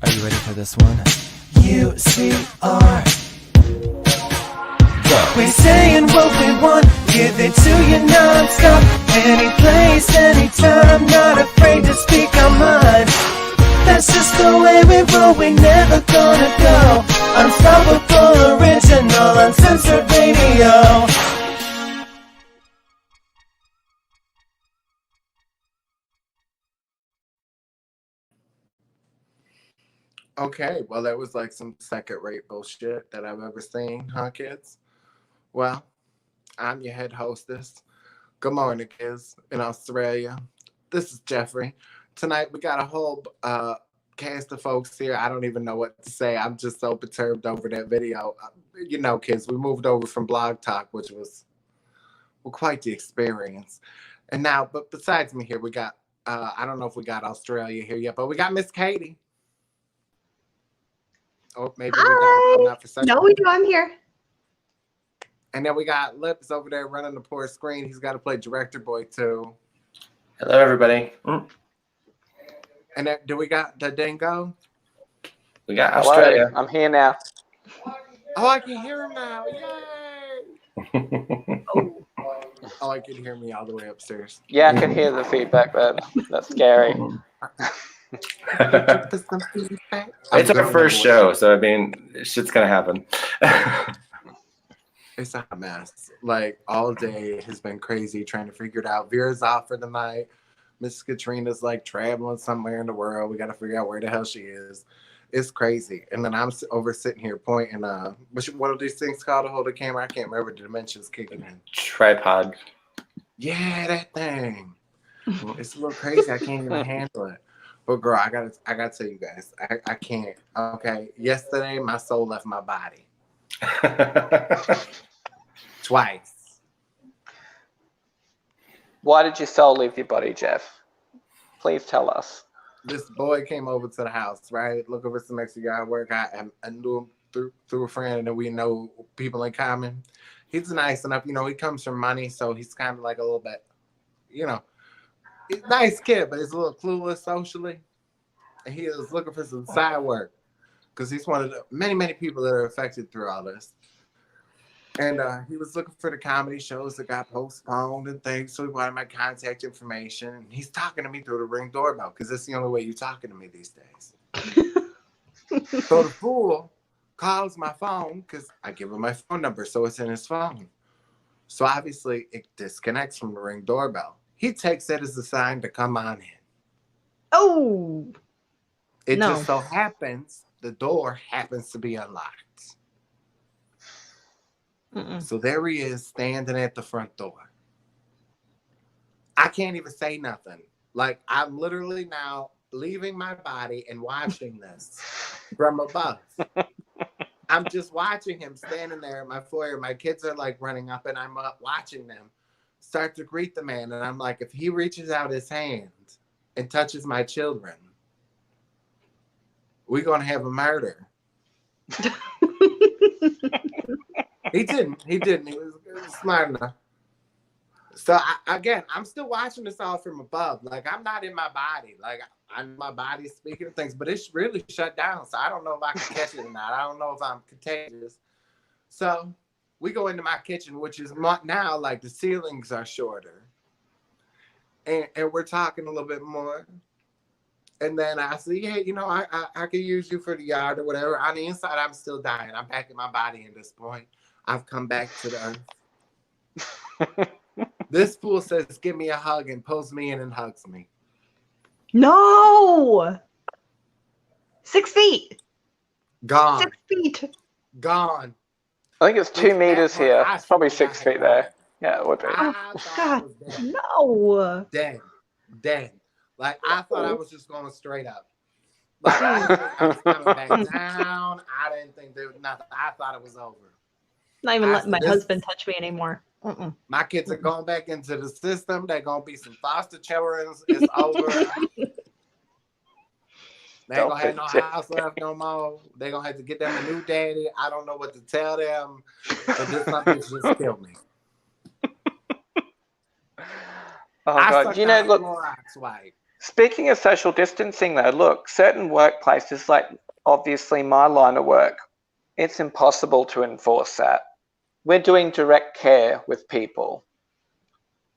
Are you ready for this one? UCR. We saying what we want, give it to you non-stop. Any place, anytime, not afraid to speak our mind. That's just the way we roll, we never gonna go. Unstoppable, original, uncensored radio. Okay, well, that was like some second-rate bullshit that I've ever seen, huh, kids? Well, I'm your head hostess. Good morning, kids in Australia. This is Jeffrey. Tonight, we got a whole cast of folks here. I don't even know what to say. I'm just so perturbed over that video. You know, kids, we moved over from Blog Talk, which was quite the experience. And now, but besides me here, we got, I don't know if we got Australia here yet, but we got Miss Katie. Oh, maybe we don't. I'm not for certain. No, we do. I'm here. And then we got Lips over there running the poor screen. He's got to play director boy too. Hello, everybody. And then, do we got the Dingo? We got Australia. I'm here now. Oh, I can hear him now. Yay! Oh, I can hear me all the way upstairs. Yeah, I can hear the feedback there. That's scary. It's our first show, so I mean, shit's gonna happen. It's a mess. Like, all day has been crazy trying to figure it out. Vera's off for the night. Miss Katrina's like traveling somewhere in the world. We got to figure out where the hell she is. It's crazy. And then I'm over sitting here pointing. What are these things called to hold the camera? I can't remember. The dimensions kicking in. Tripod. Yeah, that thing. It's a little crazy. I can't even handle it. But girl, I gotta tell you guys, I can't. Okay. Yesterday, my soul left my body. Twice. Why did your soul leave your body, Jeff? Please tell us. This boy came over to the house, right? Looking for some extra yard work. I knew him through a friend, and then we know people in common. He's nice enough, you know, he comes from money, so he's kind of like a little bit, you know, he's a nice kid, but he's a little clueless socially. And he is looking for some side work because he's one of the many people that are affected through all this. And he was looking for the comedy shows that got postponed and things, so he wanted my contact information. And he's talking to me through the Ring doorbell because that's the only way you're talking to me these days. So the fool calls my phone because I give him my phone number, so it's in his phone. So obviously it disconnects from the Ring doorbell. He takes it as a sign to come on in. Oh, it just so happens the door happens to be unlocked. So there he is standing at the front door. I can't even say nothing. Like, I'm literally now leaving my body and watching this from above. I'm just watching him standing there at my foyer. My kids are like running up and I'm up watching them start to greet the man. And I'm like, if he reaches out his hand and touches my children, we're going to have a murder. He didn't. He was smart enough. So I'm still watching this all from above. Like, I'm not in my body. Like, my body's speaking of things, but it's really shut down. So I don't know if I can catch it or not. I don't know if I'm contagious. So we go into my kitchen, which is now like the ceilings are shorter. And we're talking a little bit more. And then I say, yeah, you know, I could use you for the yard or whatever. On the inside, I'm still dying. I'm back in my body at this point. I've come back to the earth. This fool says, give me a hug, and pulls me in and hugs me. No! 6 feet. Gone. 6 feet. Gone. I think it's 2 meters here. It's probably 6 feet there. Yeah, it would be. Oh, God. No. Dead. Like, I thought I was just going straight up. Like, I was coming back down. I didn't think there was nothing. I thought it was over. Not even letting my husband touch me anymore. My kids are going back into the system. They're going to be some foster children. It's over. They ain't going to have no house left no more. They're going to have to get them a new daddy. I don't know what to tell them. But this something just killed me. Oh, God. You know, look. Clorox wipe. Speaking of social distancing, though, look, certain workplaces, like obviously my line of work, it's impossible to enforce that. We're doing direct care with people.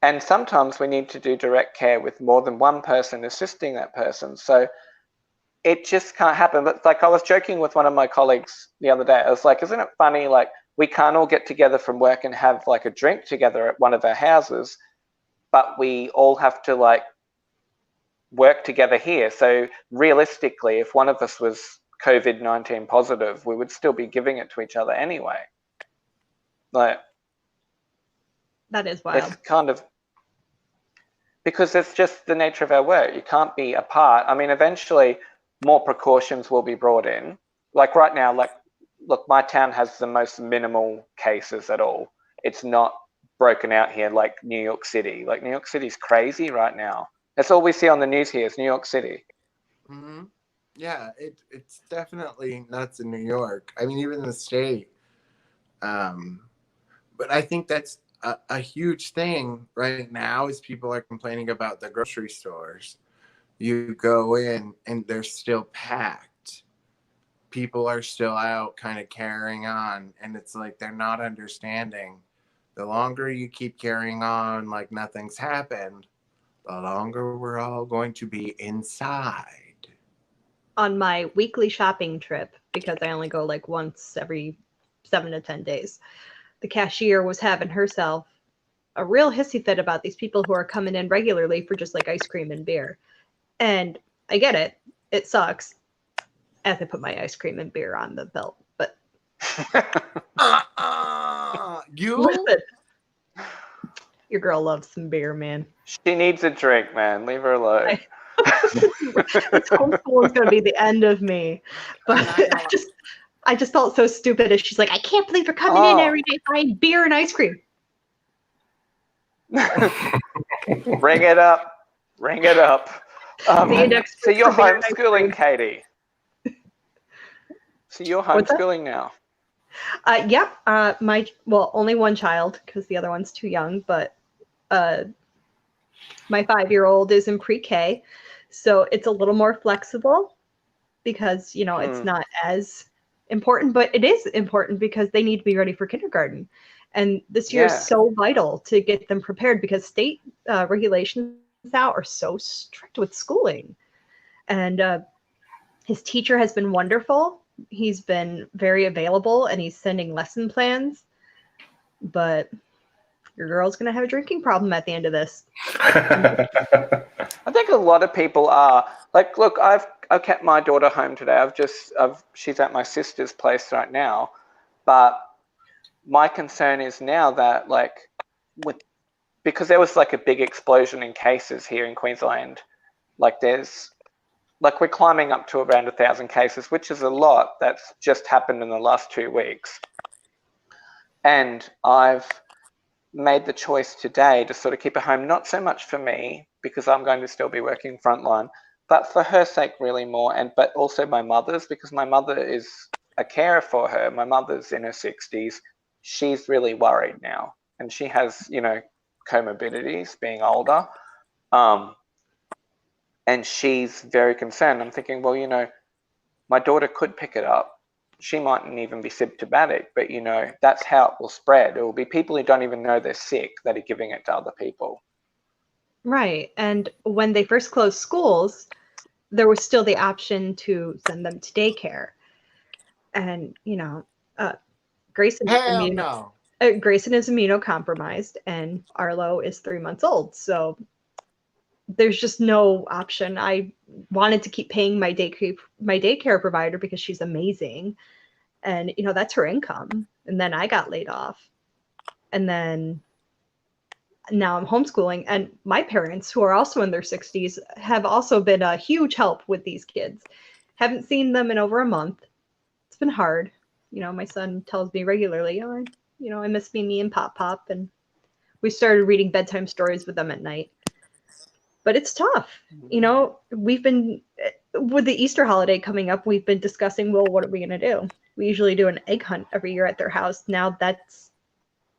And sometimes we need to do direct care with more than one person assisting that person. So it just can't happen. But like I was joking with one of my colleagues the other day. I was like, isn't it funny? Like we can't all get together from work and have like a drink together at one of our houses, but we all have to like work together here. So realistically, if one of us was COVID-19 positive, we would still be giving it to each other anyway. Like That is wild. it's kind of because it's just the nature of our work. You can't be apart. I mean, eventually more precautions will be brought in. Like right now, like, look, my town has the most minimal cases at all. It's not broken out here like New York City. Like New York City's crazy right now. That's all we see on the news here is New York City. Mm-hmm. Yeah, it's definitely nuts in New York. I mean, even in the state. But I think that's a huge thing right now is people are complaining about the grocery stores. You go in and they're still packed. People are still out kind of carrying on. And it's like they're not understanding. The longer you keep carrying on like nothing's happened, the longer we're all going to be inside. On my weekly shopping trip, because I only go like once every 7 to 10 days, the cashier was having herself a real hissy fit about these people who are coming in regularly for just like ice cream and beer. And I get it. It sucks as I put my ice cream and beer on the belt. But You? listen, your girl loves some beer, man. She needs a drink, man. Leave her alone. This homeschool is going to be the end of me. But I just felt so stupid as she's like, I can't believe you're coming in every day buying beer and ice cream. Ring it up. Ring it up. So you're homeschooling, Katie. So you're homeschooling now. Yeah. Only one child because the other one's too young, but my 5-year-old is in pre-K. So it's a little more flexible because, it's not as important, but it is important because they need to be ready for kindergarten. And this year is so vital to get them prepared because state regulations now are so strict with schooling. And his teacher has been wonderful. He's been very available and he's sending lesson plans. But your girl's going to have a drinking problem at the end of this. I think a lot of people are. Like, look, I've kept my daughter home today. She's at my sister's place right now. But my concern is now that, like, because there was like a big explosion in cases here in Queensland, we're climbing up to around 1,000 cases, which is a lot. That's just happened in the last 2 weeks. And I've made the choice today to sort of keep her home, not so much for me, because I'm going to still be working frontline, but for her sake really more, but also my mother's, because my mother is a carer for her. My mother's in her 60s. She's really worried now. And she has, comorbidities, being older. And she's very concerned. I'm thinking, well, my daughter could pick it up. She mightn't even be symptomatic, but, that's how it will spread. It will be people who don't even know they're sick that are giving it to other people. Right. And when they first closed schools, there was still the option to send them to daycare. And, Grayson is immunocompromised and Arlo is 3 months old. So there's just no option. I wanted to keep paying my daycare provider because she's amazing. And, that's her income. And then I got laid off. And then now I'm homeschooling. And my parents, who are also in their 60s, have also been a huge help with these kids. Haven't seen them in over a month. It's been hard. My son tells me regularly, I miss Mimi and Pop. And we started reading bedtime stories with them at night. But it's tough. We've been, with the Easter holiday coming up, we've been discussing, well, what are we going to do? We usually do an egg hunt every year at their house. Now that's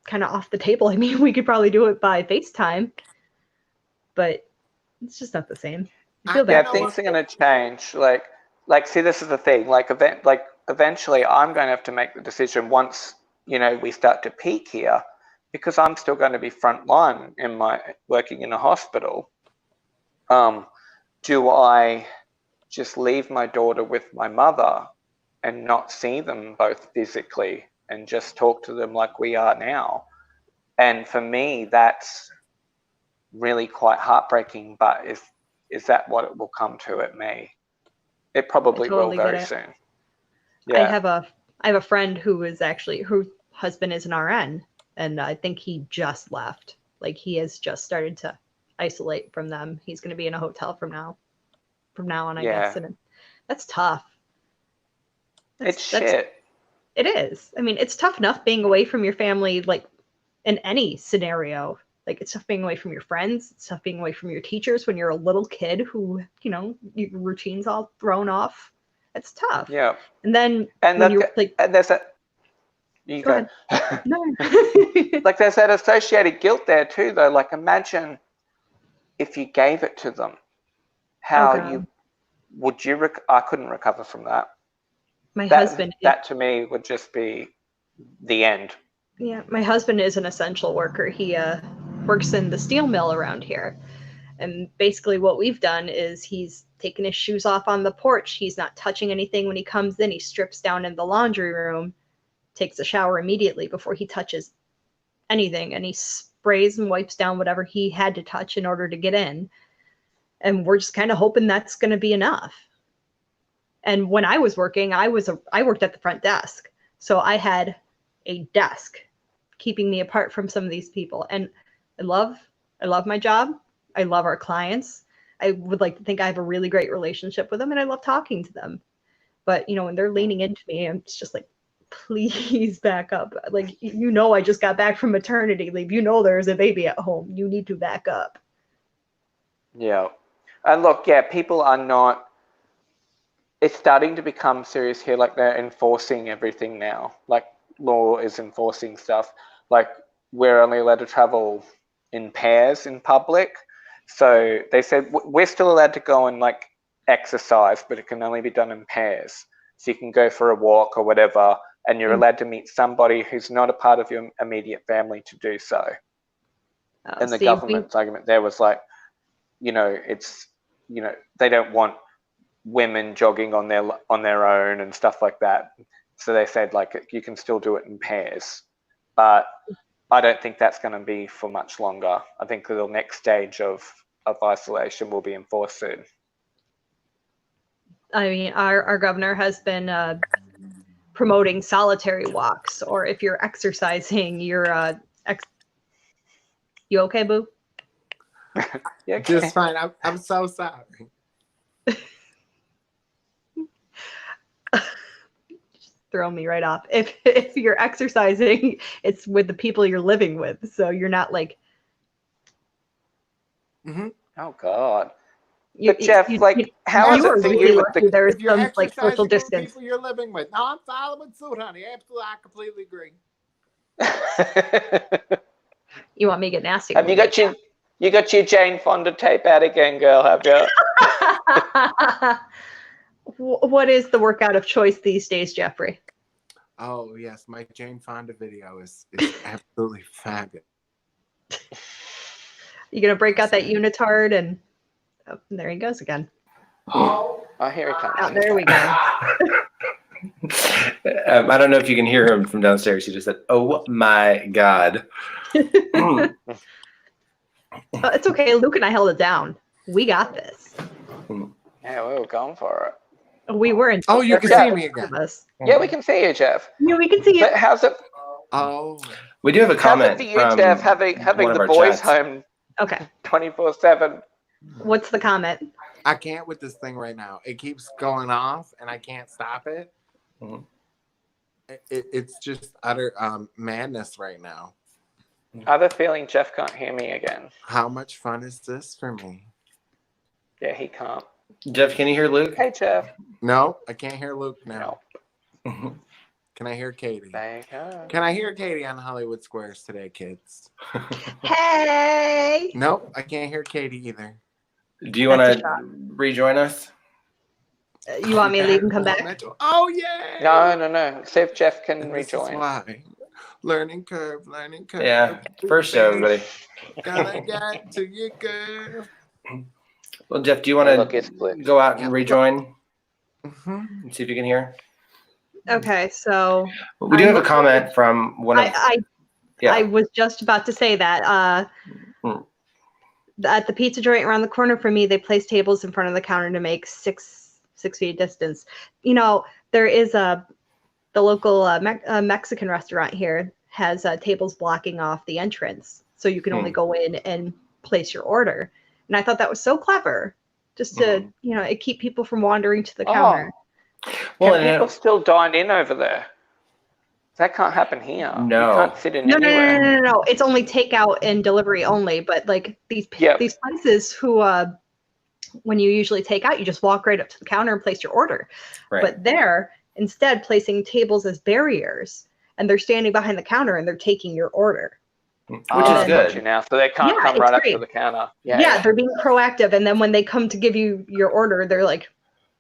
kind of off the table. I mean, we could probably do it by FaceTime, but it's just not the same. things are going to change. Like, see, this is the thing. Eventually, I'm going to have to make the decision once, we start to peak here, because I'm still going to be frontline working in a hospital. Do I just leave my daughter with my mother and not see them both physically and just talk to them like we are now? And for me, that's really quite heartbreaking, but is that what it will come to? It may. It probably will very soon. Yeah. I have a friend whose husband is an RN, and I think he just left. Like, he has just started to isolate from them. He's going to be in a hotel from now on, I guess. And that's tough. It's shit. It is. I mean, it's tough enough being away from your family, like, in any scenario. Like, it's tough being away from your friends. It's tough being away from your teachers when you're a little kid who, your routine's all thrown off. It's tough. Yeah. And then and there's that. You go. No. Like, there's that associated guilt there too, though. Like, imagine if you gave it to them, how I couldn't recover from that. My husband. That to me would just be the end. Yeah, my husband is an essential worker. He works in the steel mill around here. And basically what we've done is he's taken his shoes off on the porch. He's not touching anything when he comes in. He strips down in the laundry room, takes a shower immediately before he touches anything. And he sprays and wipes down whatever he had to touch in order to get in. And we're just kind of hoping that's going to be enough. And when I was working, I worked at the front desk. So I had a desk keeping me apart from some of these people. And I love my job. I love our clients. I would like to think I have a really great relationship with them, and I love talking to them. But, when they're leaning into me, I'm just like, please back up. Like, I just got back from maternity leave. There's a baby at home. You need to back up. Yeah. And look, people are not, it's starting to become serious here. Like, they're enforcing everything now. Like, law is enforcing stuff. Like, we're only allowed to travel in pairs in public. So they said we're still allowed to go and like exercise, but it can only be done in pairs. So you can go for a walk or whatever, and you're allowed to meet somebody who's not a part of your immediate family to do so. And the government's argument there was like, it's, they don't want women jogging on their own and stuff like that. So they said like you can still do it in pairs, but I don't think that's going to be for much longer. I think the next stage of isolation will be enforced soon. I mean, our governor has been promoting solitary walks, or if you're exercising, you're you okay, boo? Yeah, okay. Just fine. I'm so sorry. Throw me right off. If you're exercising, it's with the people you're living with, so you're not like. Mm-hmm. Oh God. But Jeff, how is it for really you? There's some like social distance. People you're living with. No, I'm following suit, honey. Absolutely, I completely agree. You want me to get nasty? Have you got your Jane Fonda tape out again, girl? Have you? What is the workout of choice these days, Jeffrey? Oh yes, my Jane Fonda video is absolutely fabulous. You gonna break out that unitard and there he goes again. Oh, here he comes. Oh, there we go. I don't know if you can hear him from downstairs. He just said, "Oh my God." It's okay. Luke and I held it down. We got this. Yeah, we were going for it. We were in. Oh, you can see me again. Yeah, we can see you, Jeff. Yeah, we can see you. But how's it? Oh, we do have a comment. How's it for you, Jeff, having the boys home? Okay. 24/7. What's the comment? I can't with this thing right now. It keeps going off, and I can't stop it. Mm-hmm. It's just utter madness right now. I have a feeling Jeff can't hear me again. How much fun is this for me? Yeah, he can't. Jeff, can you hear Luke? Hey, Jeff. No, I can't hear Luke now. No. Can I hear Katie? There you go. Can I hear Katie on Hollywood Squares today, kids? Hey! Nope, I can't hear Katie either. Do you want to rejoin us? You want me to leave and come back? Oh yeah. No. See if Jeff can And rejoin. This is why. Learning curve. Yeah, first show, everybody. Gotta get to your curve. Well, Jeff, do you want to go out and rejoin? Mm-hmm. And see if you can hear. Okay, so We do have a comment from one of. I was just about to say that. At the pizza joint around the corner from me, they place tables in front of the counter to make 6 feet distance. You know, there is the local Mexican restaurant here has tables blocking off the entrance, so you can only go in and place your order. And I thought that was so clever, just to it keep people from wandering to the counter. Well, can people still dine in over there? That can't happen here. No. You can't sit in anywhere. No. It's only takeout and delivery only. But like these places who, when you usually take out, you just walk right up to the counter and place your order. Right. But they're instead placing tables as barriers, and they're standing behind the counter and they're taking your order. Which is good. You now, so they can't come right up to the counter. Yeah, they're being proactive, and then when they come to give you your order,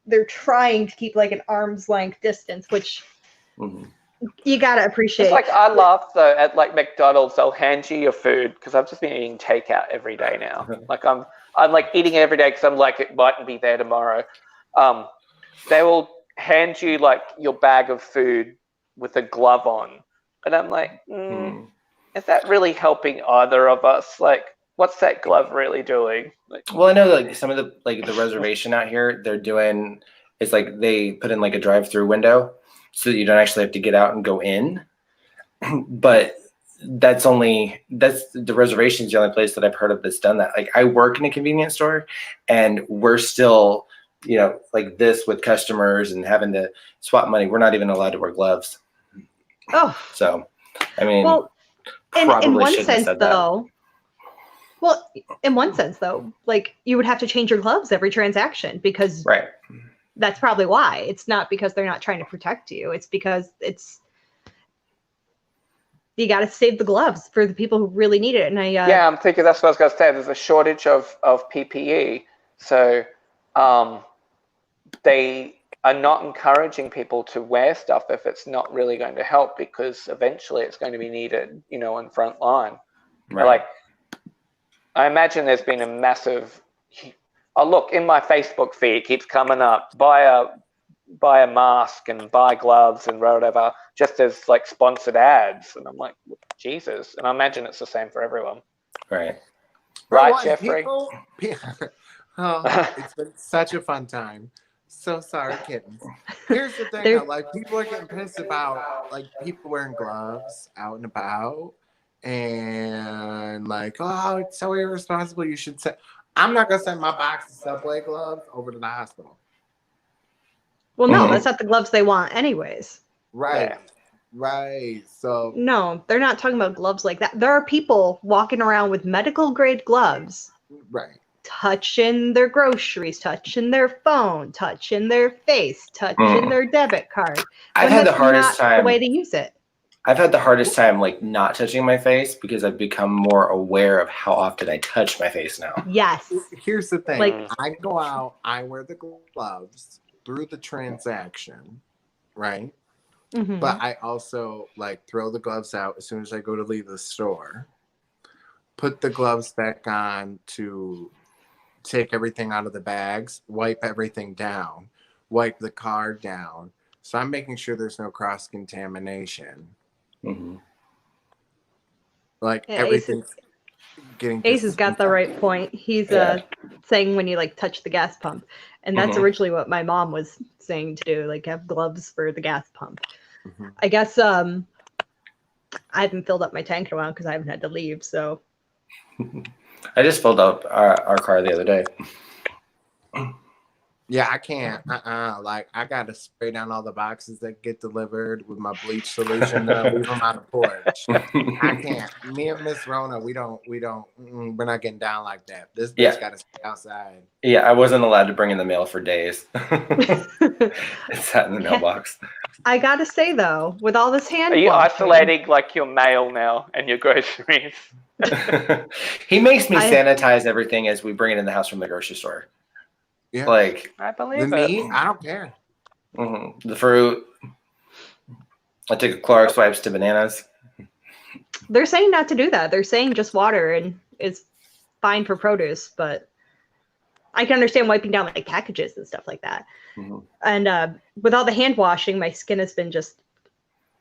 they're trying to keep like an arm's length distance, which you gotta appreciate. It's like I laugh though at like McDonald's, they'll hand you your food because I've just been eating takeout every day now. Like I'm like eating it every day because I'm like it mightn't be there tomorrow. They will hand you like your bag of food with a glove on, and I'm like, is that really helping either of us? Like, what's that glove really doing? Like, well, I know like some of the reservation out here they're doing is like they put in like a drive-through window so that you don't actually have to get out and go in. But that's the reservation is the only place that I've heard of that's done that. Like I work in a convenience store and we're still, like this with customers and having to swap money. We're not even allowed to wear gloves. Oh. So, I mean, well, in one sense though, like you would have to change your gloves every transaction because that's probably why. It's not because they're not trying to protect you. It's because you got to save the gloves for the people who really need it. And I'm thinking that's what I was going to say. There's a shortage of PPE. So they are not encouraging people to wear stuff if it's not really going to help because eventually it's going to be needed, in front line. Right. Like, I imagine there's been a massive, look, in my Facebook feed, it keeps coming up, buy a mask and buy gloves and whatever, just as like sponsored ads. And I'm like, Jesus. And I imagine it's the same for everyone. Right. Right, Jeffrey? It's been such a fun time. So sorry, kittens. Here's the thing, though, like people are getting pissed about like people wearing gloves out and about, and like, oh, it's so irresponsible. You should say, I'm not gonna send my box of Subway gloves over to the hospital. Well, no, that's not the gloves they want, anyways. Right. Right. So no, they're not talking about gloves like that. There are people walking around with medical grade gloves. Right. Touching their groceries, touching their phone, touching their face, touching their debit card. I've had the hardest time. The way to use it. I've had the hardest time like not touching my face because I've become more aware of how often I touch my face now. Yes. Here's the thing. Like I go out, I wear the gloves through the transaction, right? Mm-hmm. But I also like throw the gloves out as soon as I go to leave the store. Put the gloves back on to take everything out of the bags, wipe everything down, wipe the card down. So I'm making sure there's no cross-contamination. Mm-hmm. Like everything's getting... Ace has got the right point. He's saying when you like touch the gas pump. And that's originally what my mom was saying to do, like have gloves for the gas pump. Mm-hmm. I guess I haven't filled up my tank in a while because I haven't had to leave, so... I just filled up our car the other day. Yeah, I can't. Like, I got to spray down all the boxes that get delivered with my bleach solution. Leave them on the porch. I can't. Me and Miss Rona, we're not getting down like that. This bitch got to stay outside. Yeah, I wasn't allowed to bring in the mail for days. It sat in the mailbox. I got to say, though, with all this hand washing... Are you isolating, like, your mail now and your groceries? He makes me sanitize everything as we bring it in the house from the grocery store. Yeah. Like I believe the meat, it. I don't care. The fruit. I take a Clorox wipes to bananas. They're saying not to do that. They're saying just water and it's fine for produce, but I can understand wiping down like packages and stuff like that. And with all the hand washing, my skin has been just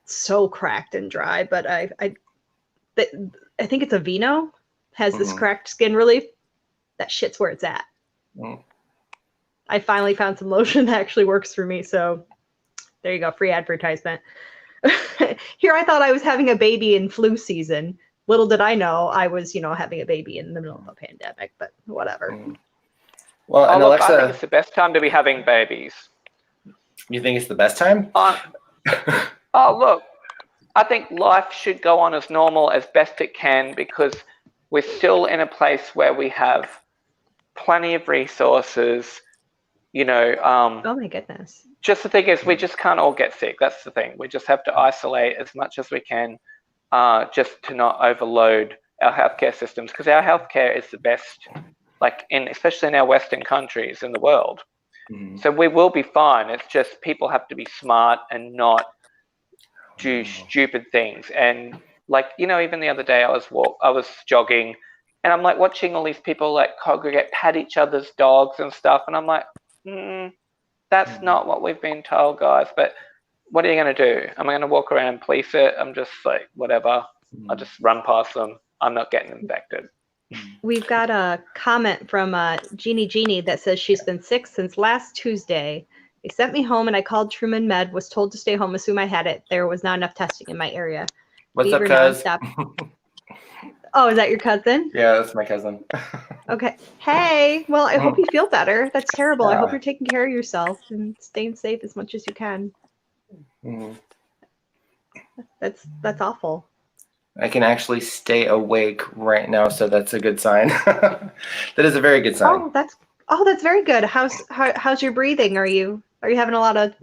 so cracked and dry. But I think it's Aveeno has this cracked skin relief. That shit's where it's at. I finally found some lotion that actually works for me. So there you go, free advertisement. Here I thought I was having a baby in flu season. Little did I know I was, having a baby in the middle of a pandemic, but whatever. Well, and look, Alexa, I think it's the best time to be having babies. You think it's the best time? Look, I think life should go on as normal as best it can because we're still in a place where we have plenty of resources, Oh my goodness. Just the thing is, we just can't all get sick. That's the thing. We just have to isolate as much as we can just to not overload our healthcare systems because our healthcare is the best, especially in our Western countries in the world. So we will be fine. It's just people have to be smart and not do stupid things. And even the other day I was jogging and I'm watching all these people congregate, pat each other's dogs and stuff. And I'm like, that's not what we've been told, guys. But what are you going to do? Am I going to walk around and police it? I'm just whatever. I'll just run past them. I'm not getting infected. We've got a comment from Jeannie that says she's been sick since last Tuesday. They sent me home and I called Truman Med, was told to stay home, assume I had it. There was not enough testing in my area. What's Fever up, cuz? Oh, is that your cousin? Yeah, that's my cousin. Okay. Hey, well, I hope you feel better. That's terrible. I hope you're taking care of yourself and staying safe as much as you can. That's awful. I can actually stay awake right now, so that's a good sign. That is a very good sign. Oh, that's very good. How's your breathing? Are you having a lot of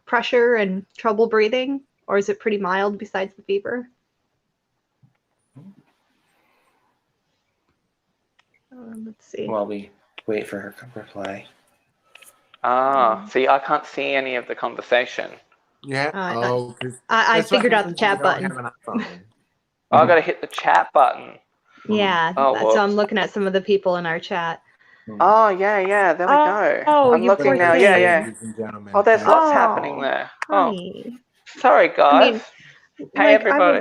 pressure and trouble breathing, or is it pretty mild besides the fever? Let's see. While we wait for her to reply. See, I can't see any of the conversation. Yeah. I figured out the chat button. I got to hit the chat button. Yeah. So I'm looking at some of the people in our chat. Oh, yeah. There we go. Oh, I'm looking now. Yeah. Oh, there's lots happening there. Honey. Oh, sorry, guys. Hey, everybody.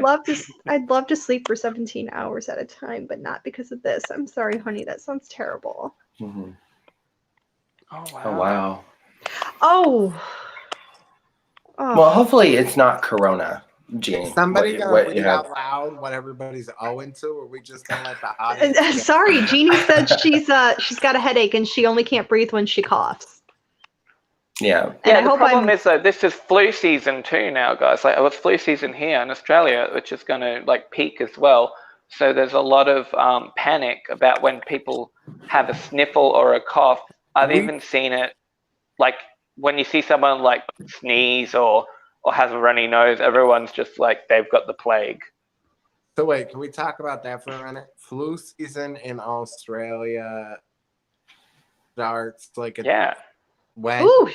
I'd love to sleep for 17 hours at a time, but not because of this. I'm sorry, honey. That sounds terrible. Oh, wow. Oh, wow. Oh. Well, hopefully it's not Corona, Jeannie. Somebody gonna read out loud what everybody's owing to, or we just gonna let the audience? Sorry, Jeannie said she's got a headache and she only can't breathe when she coughs. Yeah. Yeah, the problem is though, this is flu season too now, guys. It's flu season here in Australia, which is going to peak as well. So there's a lot of panic about when people have a sniffle or a cough. I've even seen it, when you see someone sneeze or has a runny nose, everyone's just they've got the plague. So wait, can we talk about that for a minute? Flu season in Australia starts when? Ooh,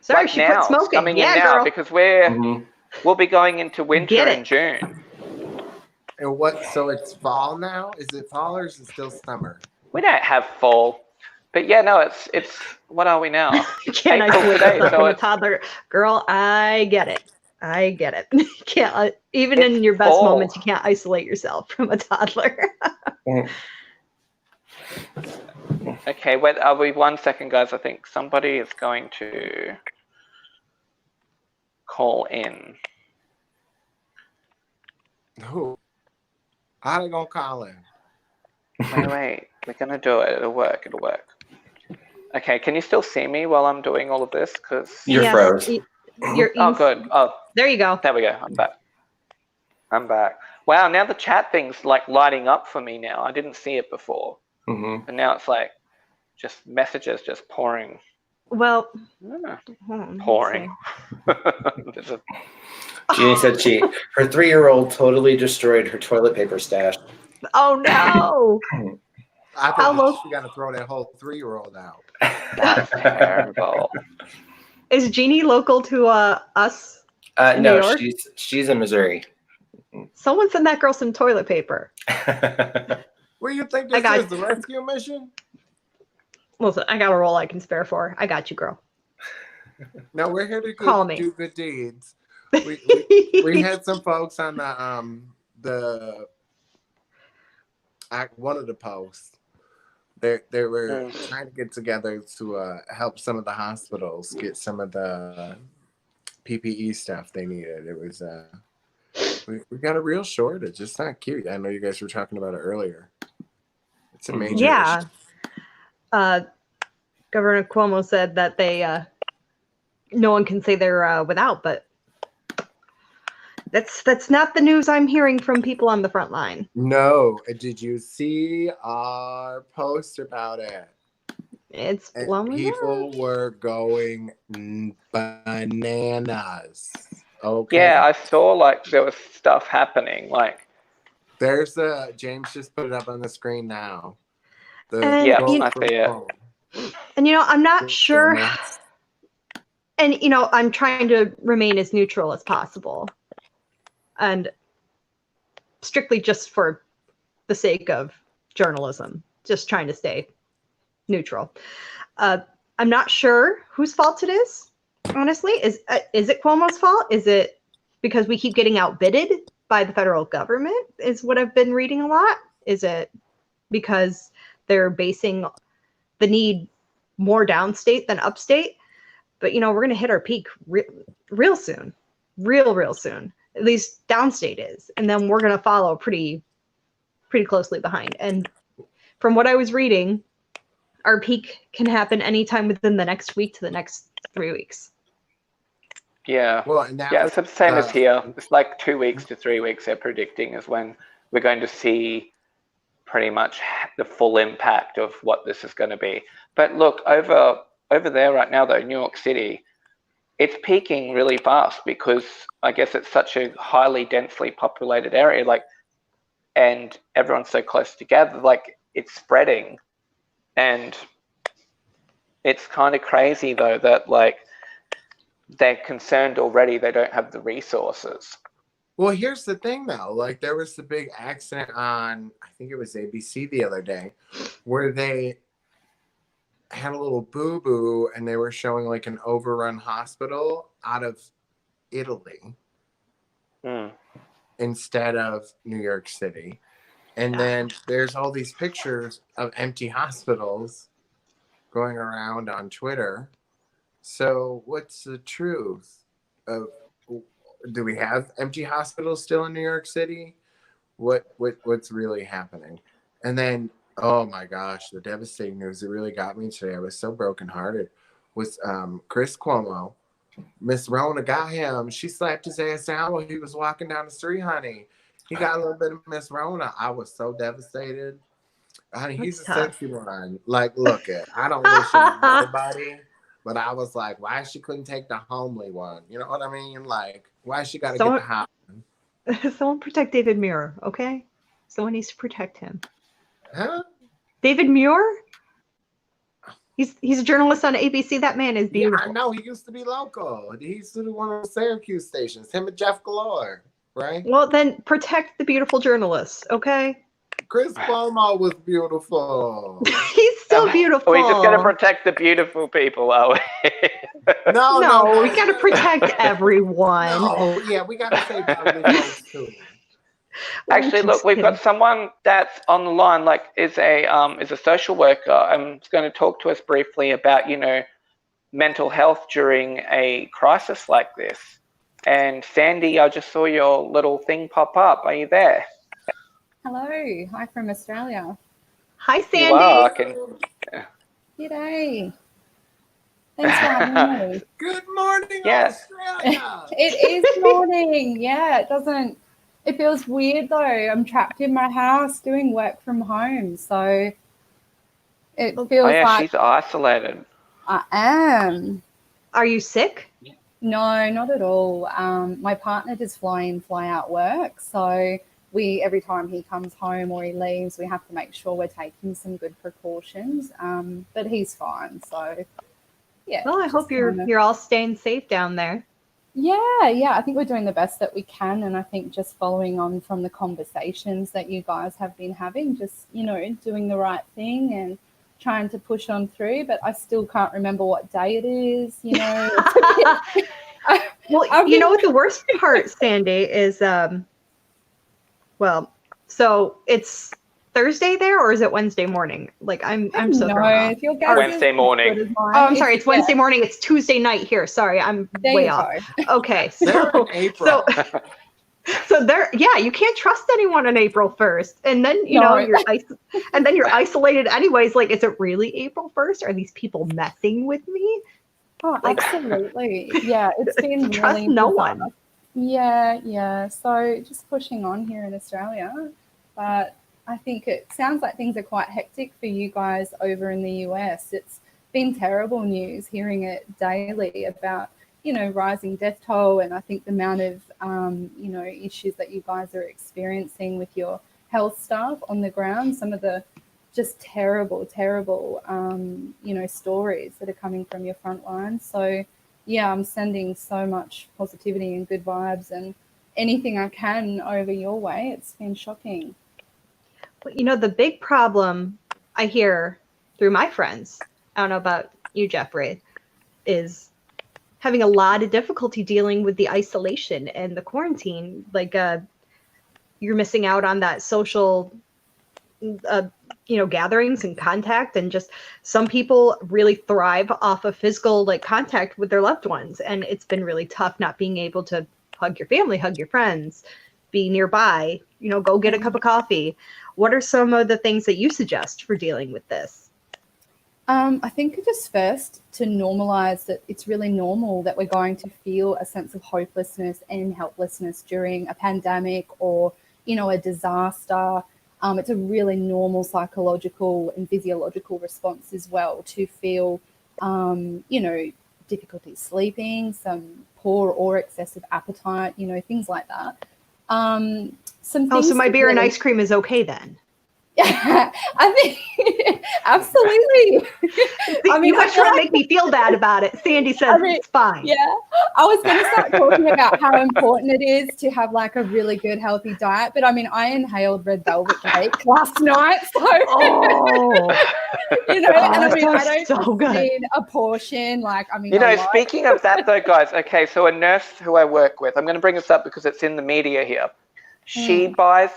sorry, she now, quit smoking. Coming in now, girl. Because we'll be going into winter in June. And so it's fall now? Is it fall or is it still summer? We don't have fall. But yeah, no, it's what are we now? You can't isolate yourself from a toddler. Girl, I get it. You can't, even in your best moments, you can't isolate yourself from a toddler. Okay, wait, are we 1 second, guys? I think somebody is going to call in. Who? How they gonna call in? Wait, we're gonna do it. It'll work. Okay, can you still see me while I'm doing all of this? Because you're froze. Oh, good. Oh, there you go. There we go. I'm back. Wow, now the chat thing's lighting up for me now. I didn't see it before. And now it's just messages just pouring. Well, pouring. Jeannie said her 3-year-old totally destroyed her toilet paper stash. Oh no! I thought she got to throw that whole 3-year-old out. That's terrible. Is Jeannie local to us in New No, York? she's in Missouri. Someone send that girl some toilet paper. What do you think this is, the rescue mission? Listen, I got a roll I can spare for. I got you, girl. No, we're here to Call me. do good deeds. We had some folks on one of the posts. They were trying to get together to help some of the hospitals get some of the PPE stuff they needed. It was we got a real shortage. It's not cute. I know you guys were talking about it earlier. It's a major issue. Governor Cuomo said that they no one can say they're without, but that's not the news I'm hearing from people on the front line. No. Did you see our post about it? It's blowing people were going bananas. Okay. Yeah, I saw like there was stuff happening. Like there's James just put it up on the screen now. I see it. And I'm not sure. And I'm trying to remain as neutral as possible. And strictly just for the sake of journalism, just trying to stay neutral. I'm not sure whose fault it is, honestly. Is it Cuomo's fault? Is it because we keep getting outbidded by the federal government, is what I've been reading a lot? Is it because they're basing the need more downstate than upstate? But, we're going to hit our peak real soon. Real soon. At least downstate is. And then we're going to follow pretty closely behind. And from what I was reading, our peak can happen anytime within the next week to the next 3 weeks. Yeah. Well, it's the same as here. It's like 2 weeks to 3 weeks they're predicting is when we're going to see pretty much the full impact of what this is going to be. But look, over there right now, though, New York City, it's peaking really fast because I guess it's such a highly densely populated area, and everyone's so close together, it's spreading. And it's kind of crazy, though, that they're concerned already they don't have the resources. Well, here's the thing, though. There was the big accident on, I think it was ABC the other day, where they had a little boo-boo and they were showing an overrun hospital out of Italy instead of New York City. And then there's all these pictures of empty hospitals going around on Twitter. So what's the truth of, do we have empty hospitals still in New York City? What's really happening? And then, oh my gosh, the devastating news that really got me today, I was so brokenhearted, was Chris Cuomo. Miss Rona got him. She slapped his ass down while he was walking down the street, honey. He got a little bit of Miss Rona. I was so devastated. Honey, he's a sexy one. Look I don't wish it on nobody, but I was like, why she couldn't take the homely one? You know what I mean? Why she got to get the hot one? Someone protect David Muir, okay? Someone needs to protect him. Huh? David Muir? He's a journalist on ABC. That man is beautiful. Yeah, I know. He used to be local. He used to do one of the Syracuse stations. Him and Jeff Galore, right? Well, then protect the beautiful journalists, okay? Chris Cuomo was beautiful. He's still beautiful. We're just going to protect the beautiful people, are we? No, we got to protect everyone. No, yeah, we got to save ugly folks too. Actually, look, we've got someone that's on the line, is a social worker. I'm going to talk to us briefly about, mental health during a crisis like this. And Sandy, I just saw your little thing pop up. Are you there? Hello. Hi from Australia. Hi, Sandy. You are. G'day. Thanks for having me. Good morning, Yes. Australia. It is morning. Yeah, it feels weird though. I'm trapped in my house doing work from home. So it feels like she's isolated. I am. Are you sick? No, not at all. My partner does fly in, fly out work. So every time he comes home or he leaves, we have to make sure we're taking some good precautions. But he's fine. So, yeah. Well, I hope you're all staying safe down there. Yeah. I think we're doing the best that we can. And I think just following on from the conversations that you guys have been having, just, doing the right thing and trying to push on through. But I still can't remember what day it is, Well, you know what the worst part, Sandy, is, so it's Thursday there, or is it Wednesday morning? Like, I'm so thrown off. Wednesday morning. Oh, I'm sorry, it's Wednesday morning. It's Tuesday night here. Sorry, I'm way off. Okay, so April. So there, yeah, you can't trust anyone on April 1st, and then you're isolated anyways. Like, is it really April 1st? Are these people messing with me? Oh, absolutely. Yeah, it's been trust really no bizarre. one. Yeah. So just pushing on here in Australia, but I think it sounds like things are quite hectic for you guys over in the US. It's been terrible news hearing it daily about, rising death toll, and I think the amount of, issues that you guys are experiencing with your health staff on the ground, some of the just terrible, stories that are coming from your front line. So, yeah, I'm sending so much positivity and good vibes and anything I can over your way. It's been shocking. Well, the big problem I hear through my friends, I don't know about you, Jeffrey, is having a lot of difficulty dealing with the isolation and the quarantine. Like, you're missing out on that social, gatherings and contact, and just some people really thrive off of physical, like, contact with their loved ones. And it's been really tough not being able to hug your family, hug your friends, be nearby, go get a cup of coffee. What are some of the things that you suggest for dealing with this? I think just first to normalize that it's really normal that we're going to feel a sense of hopelessness and helplessness during a pandemic or, a disaster. It's a really normal psychological and physiological response as well to feel, difficulty sleeping, some poor or excessive appetite, things like that. So my beer and ice cream is okay then? Yeah, I think absolutely. You guys try to make me feel bad about it. Sandy says it's fine. Yeah, I was going to start talking about how important it is to have like a really good healthy diet. But I inhaled red velvet cake last night, so and I don't need a portion. Speaking of that though, guys. Okay, so a nurse who I work with, I'm going to bring this up because it's in the media here. She buys.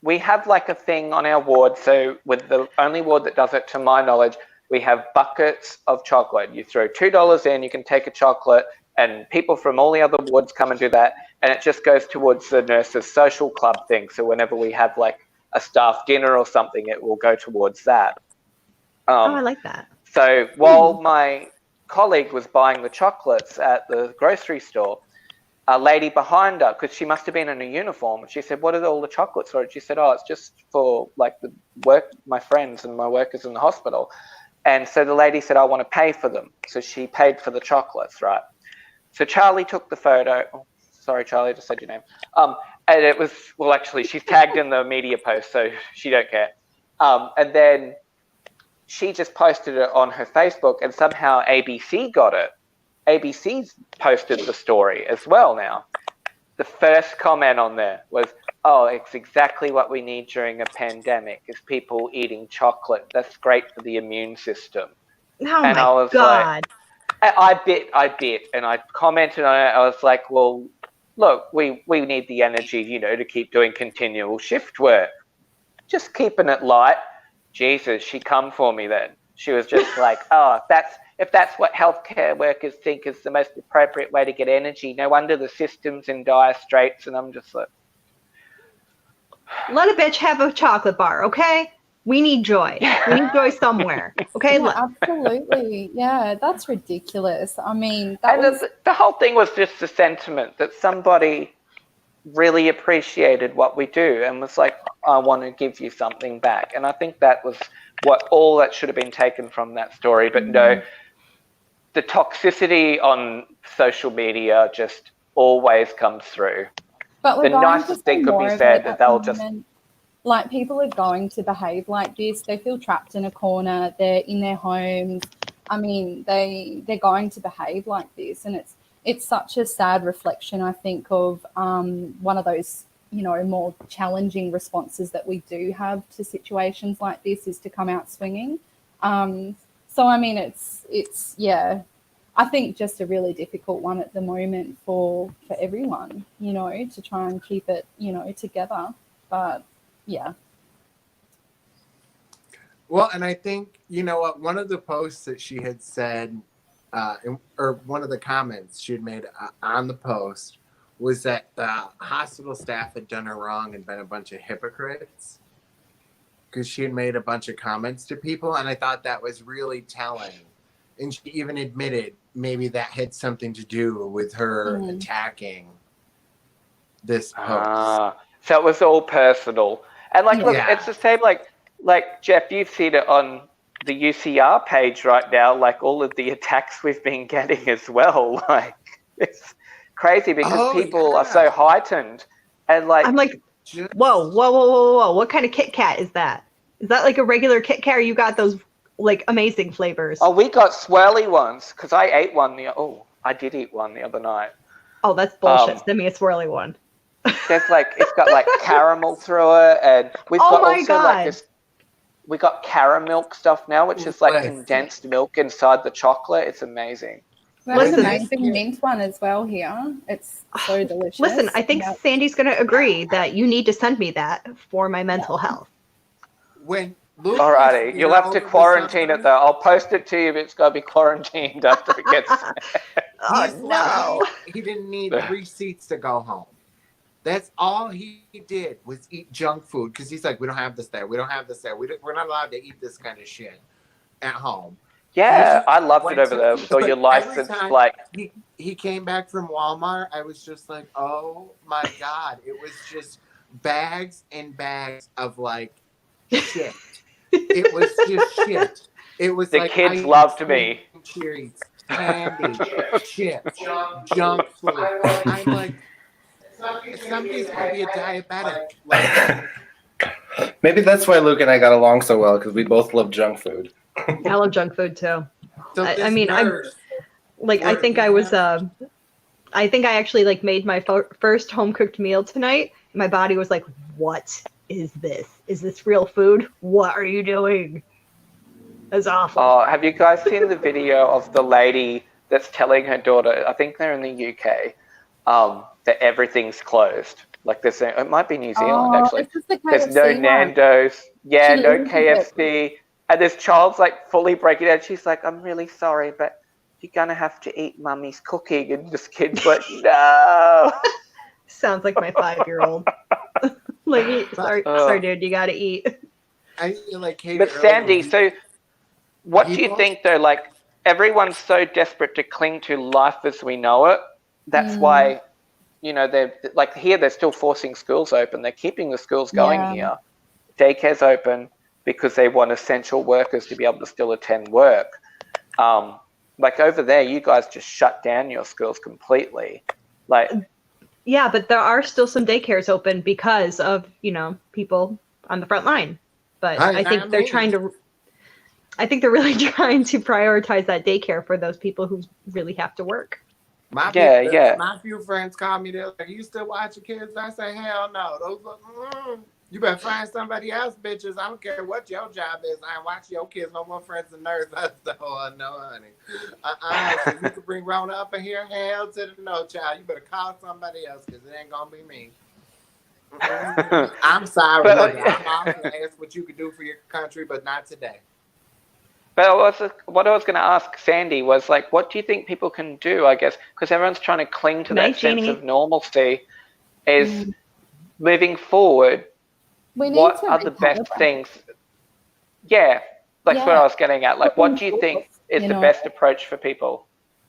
We have like a thing on our ward. So with the only ward that does it, to my knowledge, we have buckets of chocolate. You throw $2 in, you can take a chocolate, and people from all the other wards come and do that. And it just goes towards the nurses' social club thing. So whenever we have like a staff dinner or something, it will go towards that. I like that. So while my colleague was buying the chocolates at the grocery store, a lady behind her, because she must have been in a uniform, and she said, "What are all the chocolates for?" And she said, "Oh, it's just for like the work, my friends and my workers in the hospital." And so the lady said, "I want to pay for them." So she paid for the chocolates, right? So Charlie took the photo. Oh, sorry, Charlie, I just said your name. And it was, well, actually, she's tagged in the media post, so she don't care. And then she just posted it on her Facebook, and somehow ABC got it. ABC's posted the story as well now. The first comment on there was, "Oh, it's exactly what we need during a pandemic, is people eating chocolate. That's great for the immune system." Oh, and my I was God. Like, I bit. And I commented on it. I was like, well, look, we need the energy, to keep doing continual shift work. Just keeping it light. Jesus, she come for me then. She was just like, "Oh, if that's what healthcare workers think is the most appropriate way to get energy, no wonder the system's in dire straits." And I'm just like, let a bitch have a chocolate bar, okay? We need joy. We need joy somewhere, okay? Yeah, absolutely. Yeah, that's ridiculous. I mean, the whole thing was just the sentiment that somebody really appreciated what we do and was like, "I want to give you something back." And I think that was all that should have been taken from that story. But no, the toxicity on social media just always comes through. But the nicest thing could be said that they'll just... Like, people are going to behave like this. They feel trapped in a corner. They're in their homes. I mean, they're going to behave like this. And it's such a sad reflection, I think, of one of those, you know, more challenging responses that we do have to situations like this is to come out swinging. So, I mean, it's yeah, I think just a really difficult one at the moment for everyone, you know, to try and keep it, you know, together. But, yeah. Well, and I think, you know what, one of the posts that she had said, or one of the comments she had made on the post was that the hospital staff had done her wrong and been a bunch of hypocrites because she had made a bunch of comments to people. And I thought that was really telling. And she even admitted maybe that had something to do with her attacking this post. So it was all personal. And like, look, it's the same, like Jeff, you've seen it on the UCR page right now, like all of the attacks we've been getting as well. Like, it's crazy because people are so heightened. And like, I'm like, whoa. What kind of Kit Kat is that? Is that like a regular Kit Kat, or you got those like amazing flavors? Oh, we got swirly ones because I ate one. I did eat one the other night. Oh, that's bullshit. Send me a swirly one. There's like, it's got like caramel through it, and we've got also like this. We got caramel stuff now, which is like condensed milk inside the chocolate. It's amazing. There's an amazing mint one as well here. It's so delicious. Listen, I think Sandy's going to agree that you need to send me that for my mental health. Alrighty, you'll have to quarantine it though. I'll post it to you, but it's got to be quarantined after it gets no. He didn't need 3 seats to go home. That's all he did was eat junk food because he's like, we don't have this there. We don't have this there. We're not allowed to eat this kind of shit at home. Yeah, I loved it over there. So your license, like... He came back from Walmart. I was just like, oh my God. It was just bags and bags of like shit. It was just shit. It was the like... The kids loved me. Treats, candy, chips, junk food. I'm like... Somebody's gonna be a diabetic. Like, maybe that's why Luke and I got along so well, because we both love junk food. I love junk food too. So I mean, I think I was. I think I actually like made my first home cooked meal tonight. My body was like, "What is this? Is this real food? What are you doing?" That's awful. Oh, have you guys seen the video of the lady that's telling her daughter? I think they're in the UK. That everything's closed. Like it might be New Zealand actually. There's no Nando's, no KFC, and this child's like fully breaking down. She's like, "I'm really sorry, but you're gonna have to eat mummy's cooking," and this kid's like, "No." Sounds like my 5-year-old. Like, sorry, dude, you gotta eat. I feel like, but Sandy, so what do you think though? Like, everyone's so desperate to cling to life as we know it. That's why, you know, they're like here, they're still forcing schools open. They're keeping the schools going here. Daycare's open because they want essential workers to be able to still attend work. Like over there, you guys just shut down your schools completely. Like, yeah, but there are still some daycares open because of, you know, people on the front line. But I think they're trying to. I think they're really trying to prioritize that daycare for those people who really have to work. My few friends call me. They're like, "You still watch your kids?" I say, "Hell no." Those you better find somebody else, bitches. I don't care what your job is. I ain't watch your kids no more. Friends and nerds. That's the whole I know, honey. So you can bring Rona up in here. Hell to the no, child. You better call somebody else because it ain't gonna be me. I'm sorry. I'm off to ask what you could do for your country, but not today. But what I was going to ask Sandy was, like, what do you think people can do, I guess, because everyone's trying to cling to that sense of normalcy, is moving forward, what are the best things? Yeah, that's what I was getting at. Like, what do you think is the best approach for people?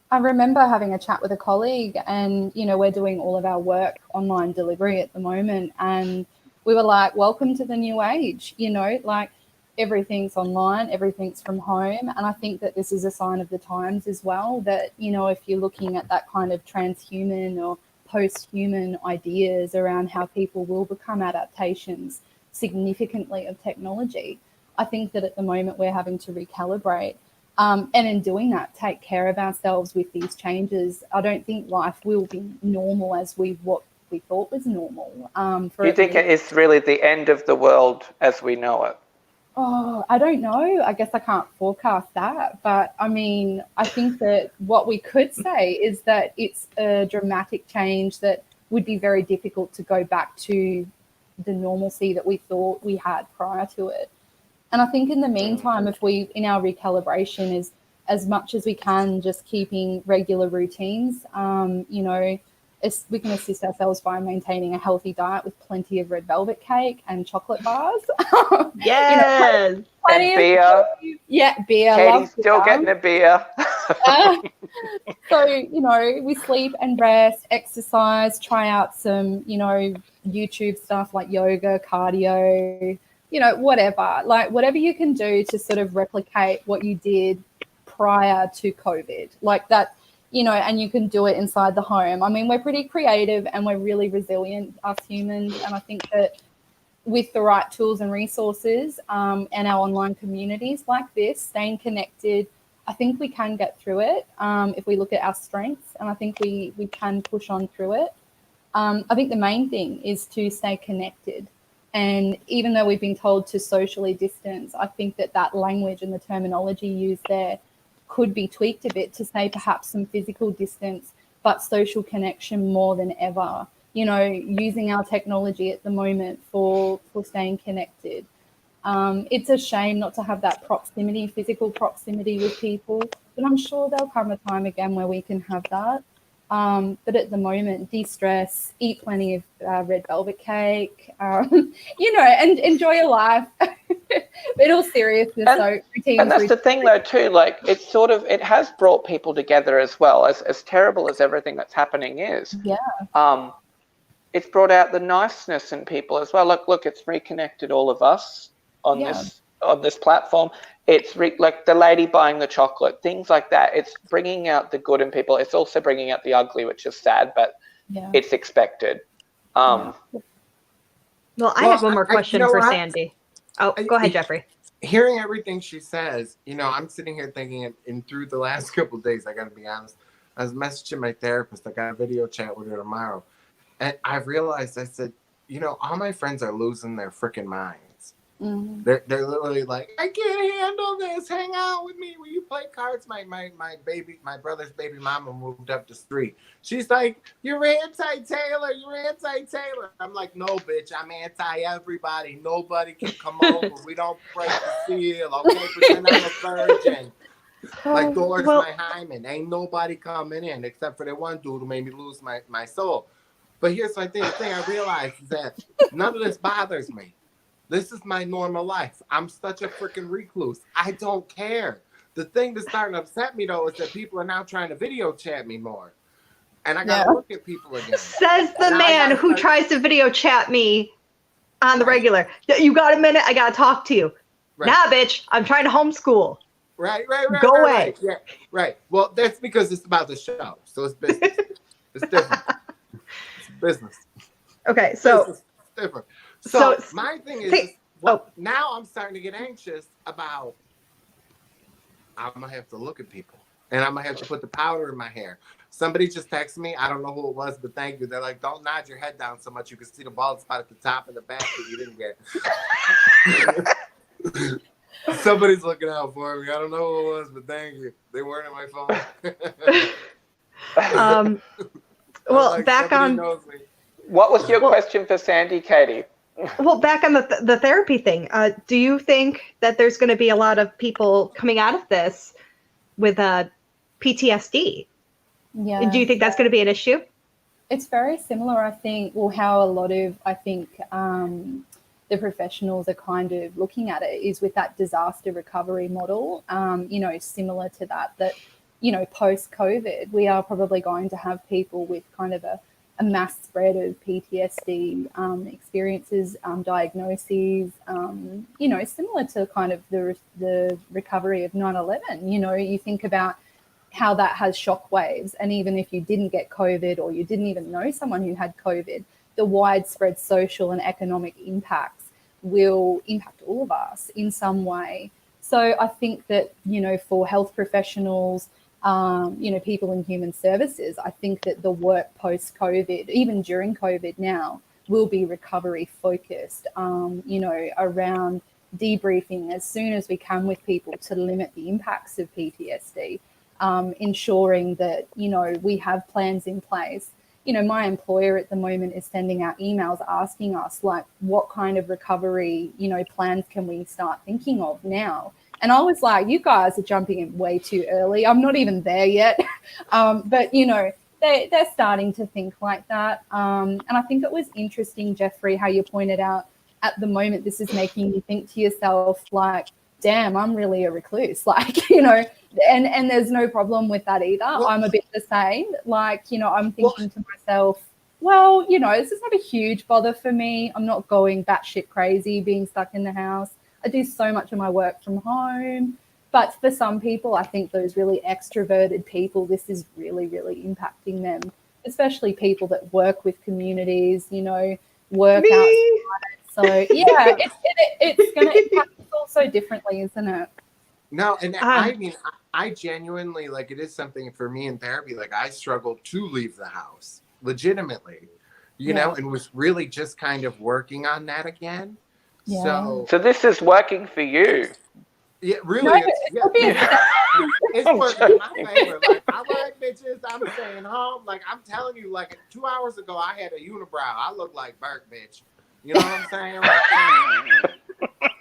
I remember having a chat with a colleague and, you know, we're doing all of our work online delivery at the moment. And we were like, welcome to the new age, you know, like, everything's online, everything's from home. And I think that this is a sign of the times as well, that, you know, if you're looking at that kind of transhuman or post-human ideas around how people will become adaptations significantly of technology. I think that at the moment we're having to recalibrate. And in doing that, take care of ourselves with these changes. I don't think life will be normal as what we thought was normal. Do you think it is really the end of the world as we know it? Oh, I don't know. I guess I can't forecast that. But I mean, I think that what we could say is that it's a dramatic change that would be very difficult to go back to the normalcy that we thought we had prior to it. And I think in the meantime, if we, in our recalibration, is as much as we can just keeping regular routines, we can assist ourselves by maintaining a healthy diet with plenty of red velvet cake and chocolate bars. Yes. Plenty and beer. Yeah, beer. Katie's still getting a beer. So, we sleep and rest, exercise, try out some, YouTube stuff like yoga, cardio, whatever. Like whatever you can do to sort of replicate what you did prior to COVID. Like that, and you can do it inside the home. I mean, we're pretty creative and we're really resilient, us humans. And I think that with the right tools and resources and our online communities like this, staying connected, I think we can get through it if we look at our strengths. And I think we can push on through it. I think the main thing is to stay connected. And even though we've been told to socially distance, I think that language and the terminology used there could be tweaked a bit to say perhaps some physical distance, but social connection more than ever. Using our technology at the moment for staying connected. It's a shame not to have that physical proximity with people, but I'm sure there'll come a time again where we can have that. But at the moment, de-stress, eat plenty of red velvet cake, and enjoy your life. In all seriousness, routines. And that's the thing, though, too. Like, it has brought people together as well. As terrible as everything that's happening is. Yeah. It's brought out the niceness in people as well. Look, it's reconnected all of us on this platform. It's like the lady buying the chocolate, things like that. It's bringing out the good in people. It's also bringing out the ugly, which is sad, but it's expected. Well, I have one more question for Sandy. Oh, go ahead, Jeffrey. Hearing everything she says, I'm sitting here thinking, and through the last couple of days, I got to be honest, I was messaging my therapist. I got a video chat with her tomorrow. And I realized, I said, all my friends are losing their freaking minds. Mm-hmm. They're literally like, I can't handle this. Hang out with me. Will you play cards? My brother's baby mama moved up the street. She's like, you're anti-Taylor. You're anti-Taylor. I'm like, no, bitch. I'm anti-everybody. Nobody can come over. We don't break the seal. Okay, pretend I'm a virgin. Like Doris my hymen. Ain't nobody coming in except for that one dude who made me lose my soul. But here's my thing. The thing I realized is that none of this bothers me. This is my normal life. I'm such a freaking recluse. I don't care. The thing that's starting to upset me, though, is that people are now trying to video chat me more. And I got to look at people again. Says the man who tries to video chat me on the regular. You got a minute? I got to talk to you. Right. Nah, bitch. I'm trying to homeschool. Right. Go away. Yeah, right. Well, that's because it's about the show. So it's business. It's different. It's business. Okay, so. It's different. So my thing is, now I'm starting to get anxious about, I'm going to have to look at people. And I'm going to have to put the powder in my hair. Somebody just texted me. I don't know who it was, but thank you. They're like, don't nod your head down so much. You can see the bald spot at the top and the back that you didn't get. Somebody's looking out for me. I don't know who it was, but thank you. They weren't on my phone. Well, like, back on. What was your question for Sandy, Katie? Well, back on the therapy thing, do you think that there's going to be a lot of people coming out of this with PTSD? Yeah. Do you think that's going to be an issue? It's very similar, I think, how a lot of, the professionals are kind of looking at it is with that disaster recovery model, similar to that, post-COVID, we are probably going to have people with kind of a mass spread of PTSD experiences, diagnoses, similar to kind of the recovery of 9/11. You think about how that has shockwaves. And even if you didn't get COVID or you didn't even know someone who had COVID, the widespread social and economic impacts will impact all of us in some way. So I think that, you know, for health professionals, you know, people in human services, I think that the work post-COVID, even during COVID now, will be recovery focused, you know, around debriefing as soon as we can with people to limit the impacts of PTSD, ensuring that, you know, we have plans in place. You know, my employer at the moment is sending out emails asking us, like, what kind of recovery, you know, plans can we start thinking of now? And I was like, you guys are jumping in way too early. I'm not even there yet. But, you know, they're starting to think like that. And I think it was interesting, Jeffrey, how you pointed out at the moment, this is making you think to yourself, like, damn, I'm really a recluse. Like, you know, and there's no problem with that either. Well, I'm a bit the same. Like, you know, I'm thinking to myself, well, you know, this is not a huge bother for me. I'm not going batshit crazy being stuck in the house. I do so much of my work from home. But for some people, I think those really extroverted people, this is really, really impacting them, especially people that work with communities, you know, work outside. So, yeah, it's going to impact us all so differently, isn't it? No, and I mean, I genuinely, like, it is something for me in therapy. Like, I struggled to leave the house, legitimately, you know, and was really just kind of working on that again. Yeah. So this is working for you. Yeah, really. No, it's working in my favor. Like, I like bitches. I'm staying home. Like, I'm telling you, like, 2 hours ago, I had a unibrow. I look like Burke, bitch. You know what I'm saying? Like,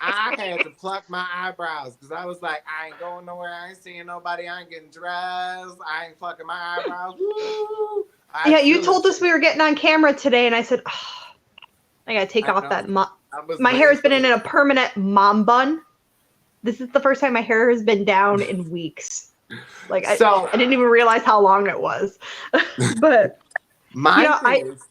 I had to pluck my eyebrows because I was like, I ain't going nowhere. I ain't seeing nobody. I ain't getting dressed. I ain't plucking my eyebrows. Woo! Yeah, you told us we were getting on camera today, and I said, oh, I gotta take off that. My hair has been in a permanent mom bun. This is the first time my hair has been down in weeks. Like, I didn't even realize how long it was. But my thing is,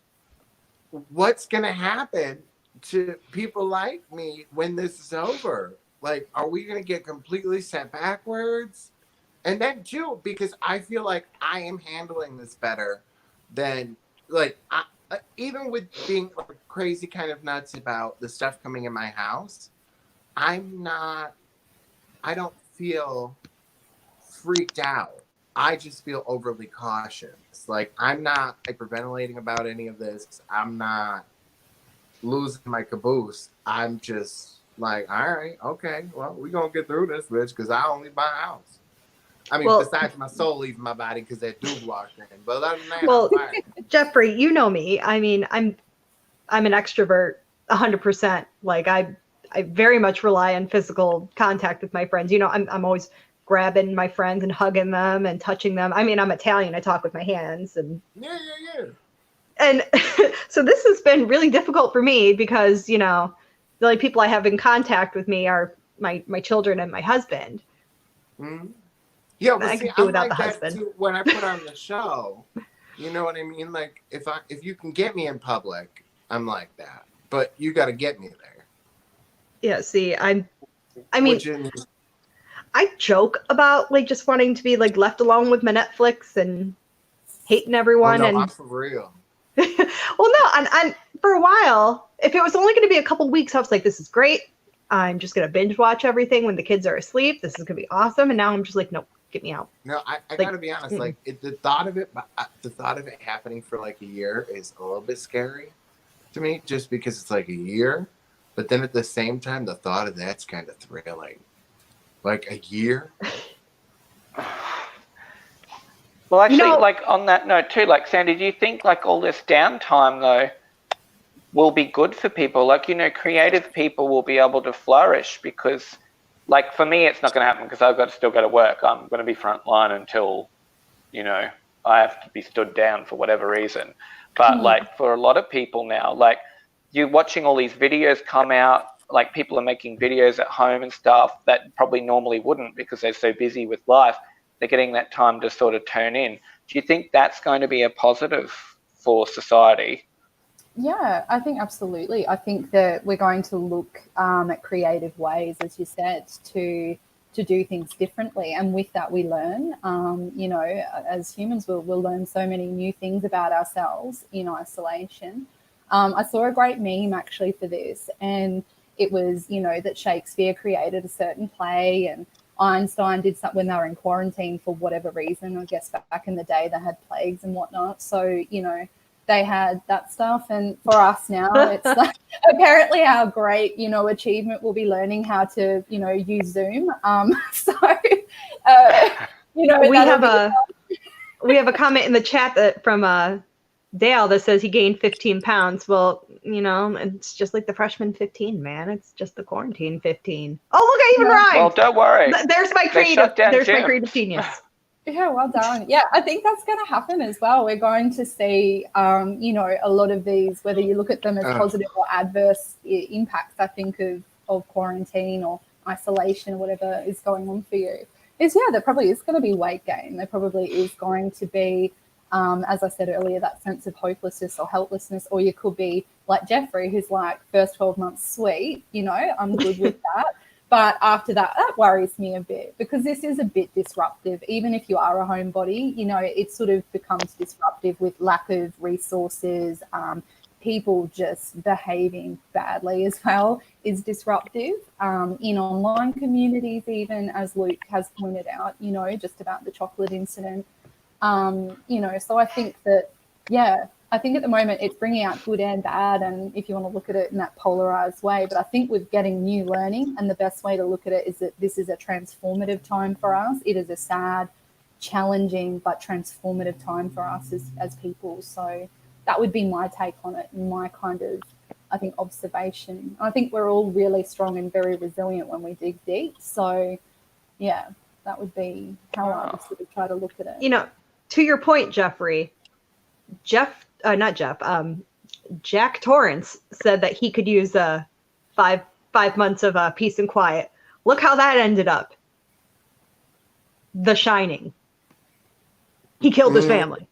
what's gonna happen to people like me when this is over? Like, are we gonna get completely sent backwards? And then too, because I feel like I am handling this better than, like, even with being like crazy kind of nuts about the stuff coming in my house, I don't feel freaked out. I just feel overly cautious. Like, I'm not hyperventilating about any of this. I'm not losing my caboose. I'm just like, all right, okay, well, we're going to get through this, bitch, because I only buy a house. I mean, besides my soul leaving my body because that dude walked in. But other than that, I'm fine. Jeffrey, you know me. I mean, I'm an extrovert 100%. Like, I very much rely on physical contact with my friends. You know, I'm always grabbing my friends and hugging them and touching them. I mean, I'm Italian. I talk with my hands. And yeah. And so this has been really difficult for me because, you know, the only people I have in contact with me are my children and my husband. Mm-hmm. Yeah, well, I see, could do I'm without like the that husband. too when I put on the show. You know what I mean? Like, if you can get me in public, I'm like that. But you got to get me there. Yeah, see, I mean, I joke about, like, just wanting to be, like, left alone with my Netflix and hating everyone. Oh, no, and I'm for real. Well, no, and for a while, if it was only going to be a couple weeks, I was like, this is great. I'm just going to binge watch everything when the kids are asleep. This is going to be awesome. And now I'm just like, nope, get me out. No, I got to be honest. Like, the thought of it happening for like a year is a little bit scary to me, just because it's like a year. But then at the same time, the thought of that's kind of thrilling. Like, a year. Well, actually, you know, like, on that note too, like, Sandy, do you think, like, all this downtime though will be good for people? Like, you know, creative people will be able to flourish because, like, for me, it's not going to happen because I've still got to work. I'm going to be frontline until, you know, I have to be stood down for whatever reason. But like, for a lot of people now, like, you're watching all these videos come out, like, people are making videos at home and stuff that probably normally wouldn't because they're so busy with life. They're getting that time to sort of turn in. Do you think that's going to be a positive for society? Yeah, I think absolutely. I think that we're going to look at creative ways, as you said, to to do things differently. And with that, we learn, you know, as humans, we'll learn so many new things about ourselves in isolation. I saw a great meme actually for this, and it was, you know, that Shakespeare created a certain play and Einstein did something when they were in quarantine for whatever reason. I guess back in the day they had plagues and whatnot. So, you know, they had that stuff. And for us now, it's like, apparently our great, you know, achievement will be learning how to, you know, use Zoom. You know, we have a comment in the chat that from Dale that says he gained 15 pounds. Well, you know, it's just like the freshman 15, man. It's just the quarantine 15. Oh, look, I even rhymed. Well, don't worry. There's my creative genius. Yeah, well done. Yeah, I think that's going to happen as well. We're going to see, you know, a lot of these, whether you look at them as positive or adverse impacts, I think, of quarantine or isolation or whatever is going on for you, is, yeah, there probably is going to be weight gain. There probably is going to be, as I said earlier, that sense of hopelessness or helplessness, or you could be like Jeffrey, who's like, first 12 months, sweet, you know, I'm good with that. But after that, that worries me a bit, because this is a bit disruptive. Even if you are a homebody, you know, it sort of becomes disruptive with lack of resources. People just behaving badly as well is disruptive. In online communities, even, as Luke has pointed out, you know, just about the chocolate incident. You know, so I think that, yeah, I think at the moment it's bringing out good and bad, and if you want to look at it in that polarized way, but I think with getting new learning, and the best way to look at it is that this is a transformative time for us. It is a sad, challenging, but transformative time for us as people. So that would be my take on it, and my kind of, I think, observation. I think we're all really strong and very resilient when we dig deep. So yeah, that would be how I would sort of try to look at it. You know, to your point, Jeffrey, Jack Torrance said that he could use 5 months of peace and quiet. Look how that ended up. The Shining. He killed his family.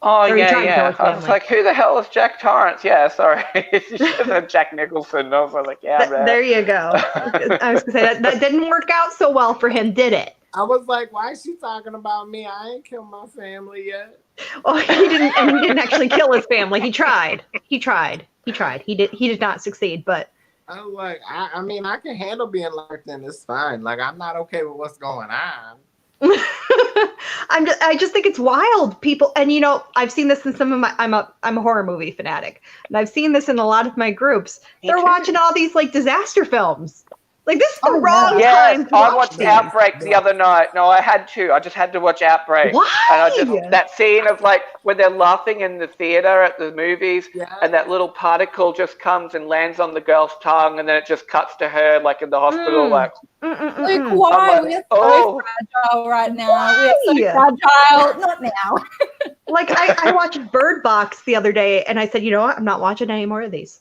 Oh, yeah. I was like, who the hell is Jack Torrance? Yeah, sorry. You should have had Jack Nicholson. I was like, yeah, man. There you go. I was going to say, that didn't work out so well for him, did it? I was like, why is she talking about me? I ain't killed my family yet. Oh, he didn't actually kill his family. He tried. He did not succeed, but I was like, I mean, I can handle being locked in. It's fine. Like, I'm not okay with what's going on. I just think it's wild, people. And you know, I've seen this in some of my. I'm a horror movie fanatic, and I've seen this in a lot of my groups. They're watching all these like disaster films. Like, this is the wrong time to watch watched these. Outbreak the other night. No, I had to. I just had to watch Outbreak. Why? And that scene of like when they're laughing in the theater at the movies, and that little particle just comes and lands on the girl's tongue, and then it just cuts to her like in the hospital. Like, Luke, why? We're so fragile right now. We're so fragile. Not now. Like, I watched Bird Box the other day, and I said, you know what? I'm not watching any more of these.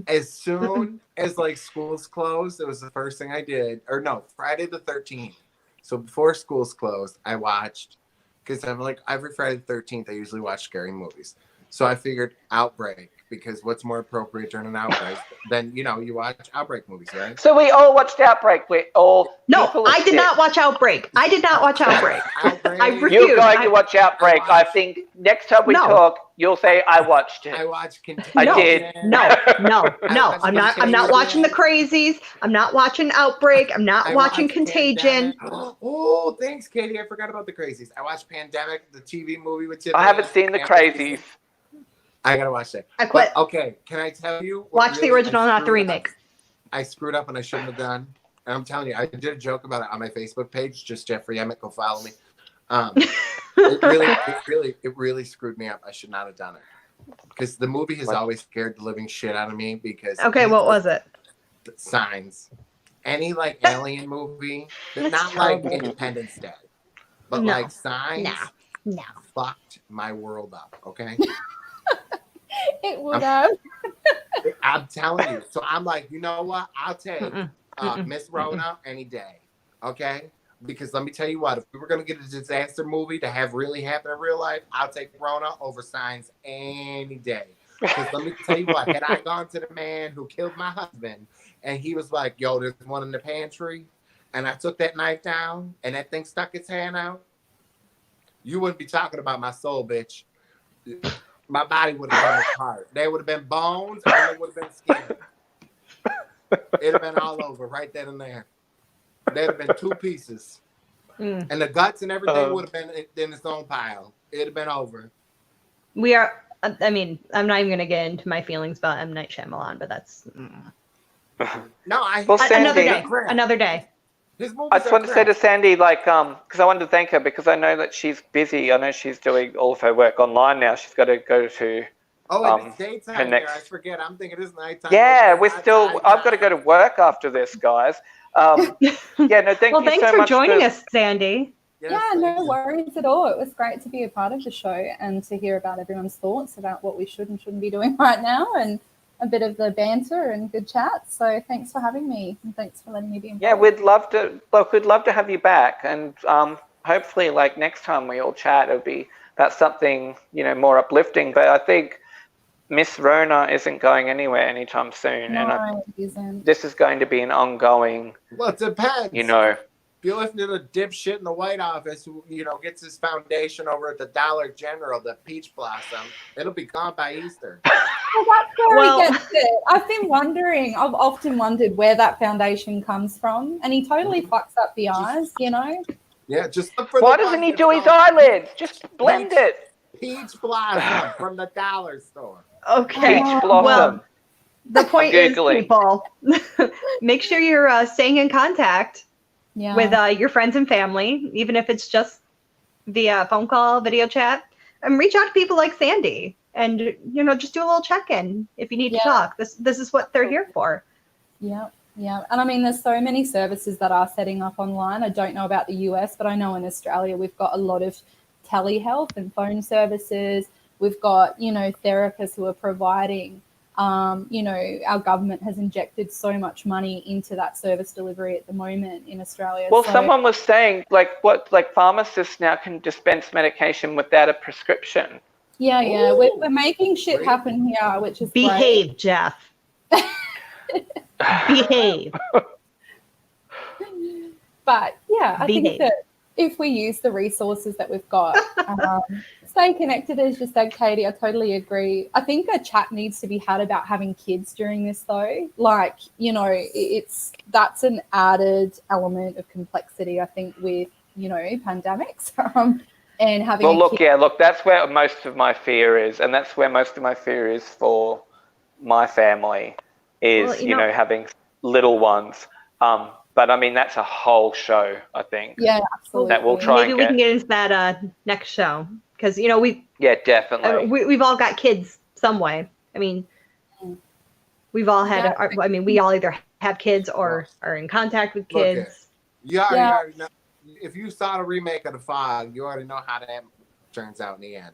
As soon as like schools closed, it was the first thing I did. Or no, Friday the 13th. So before schools closed, I watched, because I'm like, every Friday the 13th, I usually watch scary movies. So I figured Outbreak, because what's more appropriate during an outbreak than, you know, you watch Outbreak movies, right? So we all watched Outbreak. No, I did not watch Outbreak. I refuse. You're going to watch Outbreak. I think next time we talk, you'll say I watched it. I watched Contagion. I did. No. I'm not watching The Crazies. I'm not watching Outbreak. I'm not watching Contagion. Oh, thanks, Katie. I forgot about The Crazies. I watched Pandemic, the TV movie with I haven't seen The Crazies. I gotta watch that. I quit. But, okay, can I tell you? Watch the original, not the remake. I screwed up and I shouldn't have done. And I'm telling you, I did a joke about it on my Facebook page. Just Jeffrey Emmett, go follow me. It really screwed me up. I should not have done it, because the movie has always scared the living shit out of me. Because what was it? Signs. Any like alien movie, not like Independence Day, but like Signs. No. Fucked my world up. Okay. It would have. I'm telling you. So I'm like, you know what? I'll take Miss Rona any day. Okay? Because let me tell you what, if we were going to get a disaster movie to have really happen in real life, I'll take Rona over Signs any day. Because let me tell you what, had I gone to the man who killed my husband and he was like, yo, there's one in the pantry, and I took that knife down and that thing stuck its hand out, you wouldn't be talking about my soul, bitch. My body would have come apart. There would have been bones and there would have been skin. It'd have been all over right then and there. There'd have been 2 pieces. And the guts and everything would have been in its own pile. It'd have been over. We are, I mean, I'm not even going to get into my feelings about M. Night Shyamalan, but that's... No, Another day. I just wanted to say to Sandy, like, because I wanted to thank her because I know that she's busy. I know she's doing all of her work online now. She's got to go to it's daytime her next... here. I forget. I'm thinking it's nighttime. Yeah, I've got to go to work after this, guys. Yeah, no, thanks so much. Thanks for joining us, Sandy. Yes, yeah, no worries at all. It was great to be a part of the show and to hear about everyone's thoughts about what we should and shouldn't be doing right now, and a bit of the banter and good chat. So thanks for having me, and thanks for letting me be involved. Yeah, we'd love to have you back, and hopefully, like, next time we all chat, it'll be about something, you know, more uplifting. But I think Miss Rona isn't going anywhere anytime soon, no, it isn't. This is going to be an ongoing. Well, it depends. You know, if you listen to the dipshit in the White Office who, you know, gets his foundation over at the Dollar General, the Peach Blossom, it'll be gone by Easter. Well, that's where he gets it. I've often wondered where that foundation comes from, and he totally fucks up the eyes, you know? Yeah, just look for why doesn't he do his eyelids? Just blend it. Peach Blossom from the dollar store. Okay. Peach Blossom. Well, the point is, people, make sure you're staying in contact with your friends and family, even if it's just via phone call, video chat, and reach out to people like Sandy. And, you know, just do a little check-in if you need to talk. This is what they're here for. Yeah. And I mean, there's so many services that are setting up online. I don't know about the US, but I know in Australia we've got a lot of telehealth and phone services. We've got, you know, therapists who are providing, you know, our government has injected so much money into that service delivery at the moment in Australia. Well, someone was saying, like, pharmacists now can dispense medication without a prescription. Yeah, we're making shit happen here, which is behave, great. Jeff. Behave. But yeah, I think that if we use the resources that we've got, stay connected, as you said, Katie. I totally agree. I think a chat needs to be had about having kids during this, though. Like, you know, that's an added element of complexity, I think, with, you know, pandemics. And having look, that's where most of my fear is, and that's where most of my fear is for my family is, you know, having little ones. But I mean, that's a whole show, I think. Yeah, absolutely. That we'll try. Maybe we can get into that next show, because, you know, definitely. We've all got kids some way. I mean, we've all had. We all either have kids or are in contact with kids. You already know. If you saw the remake of The Fog, you already know how that turns out in the end.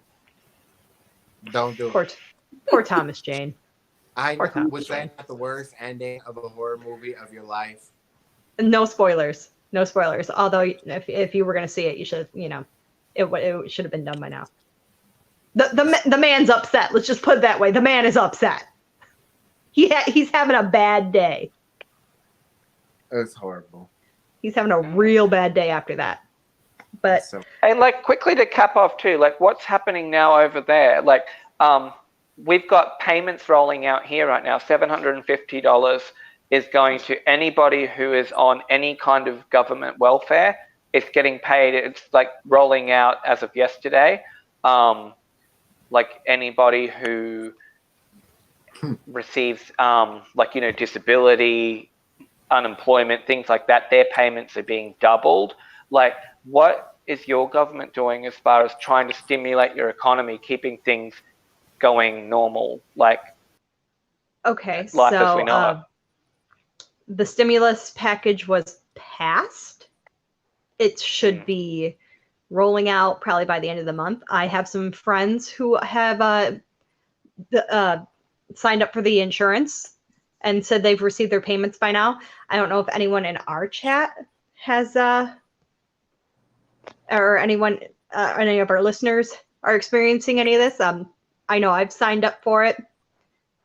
Don't do it. Poor Thomas Jane. I know. Was that not the worst ending of a horror movie of your life? No spoilers. Although, if you were going to see it, you should, you know, it should have been done by now. The man's upset. Let's just put it that way. The man is upset. He's having a bad day. It's horrible. He's having a real bad day after that. But and like, quickly to cap off too, like, what's happening now over there? Like, we've got payments rolling out here right now. $750 is going to anybody who is on any kind of government welfare. It's getting paid. It's like rolling out as of yesterday. Like, anybody who receives like, you know, disability, unemployment, things like that, their payments are being doubled. Like, what is your government doing as far as trying to stimulate your economy, keeping things going normal, like life as we know it? The stimulus package was passed. It should be rolling out probably by the end of the month. I have some friends who have signed up for the insurance and said they've received their payments by now. I don't know if anyone in our chat has, or anyone, any of our listeners are experiencing any of this. I know I've signed up for it.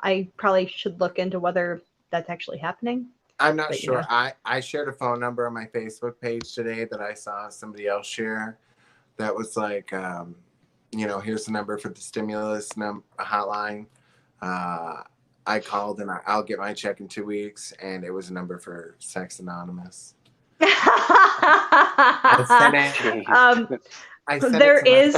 I probably should look into whether that's actually happening. I'm not But, sure. I shared a phone number on my Facebook page today that I saw somebody else share. That was like, here's the number for the stimulus hotline. I called and I'll get my check in 2 weeks, and it was a number for Sex Anonymous. There is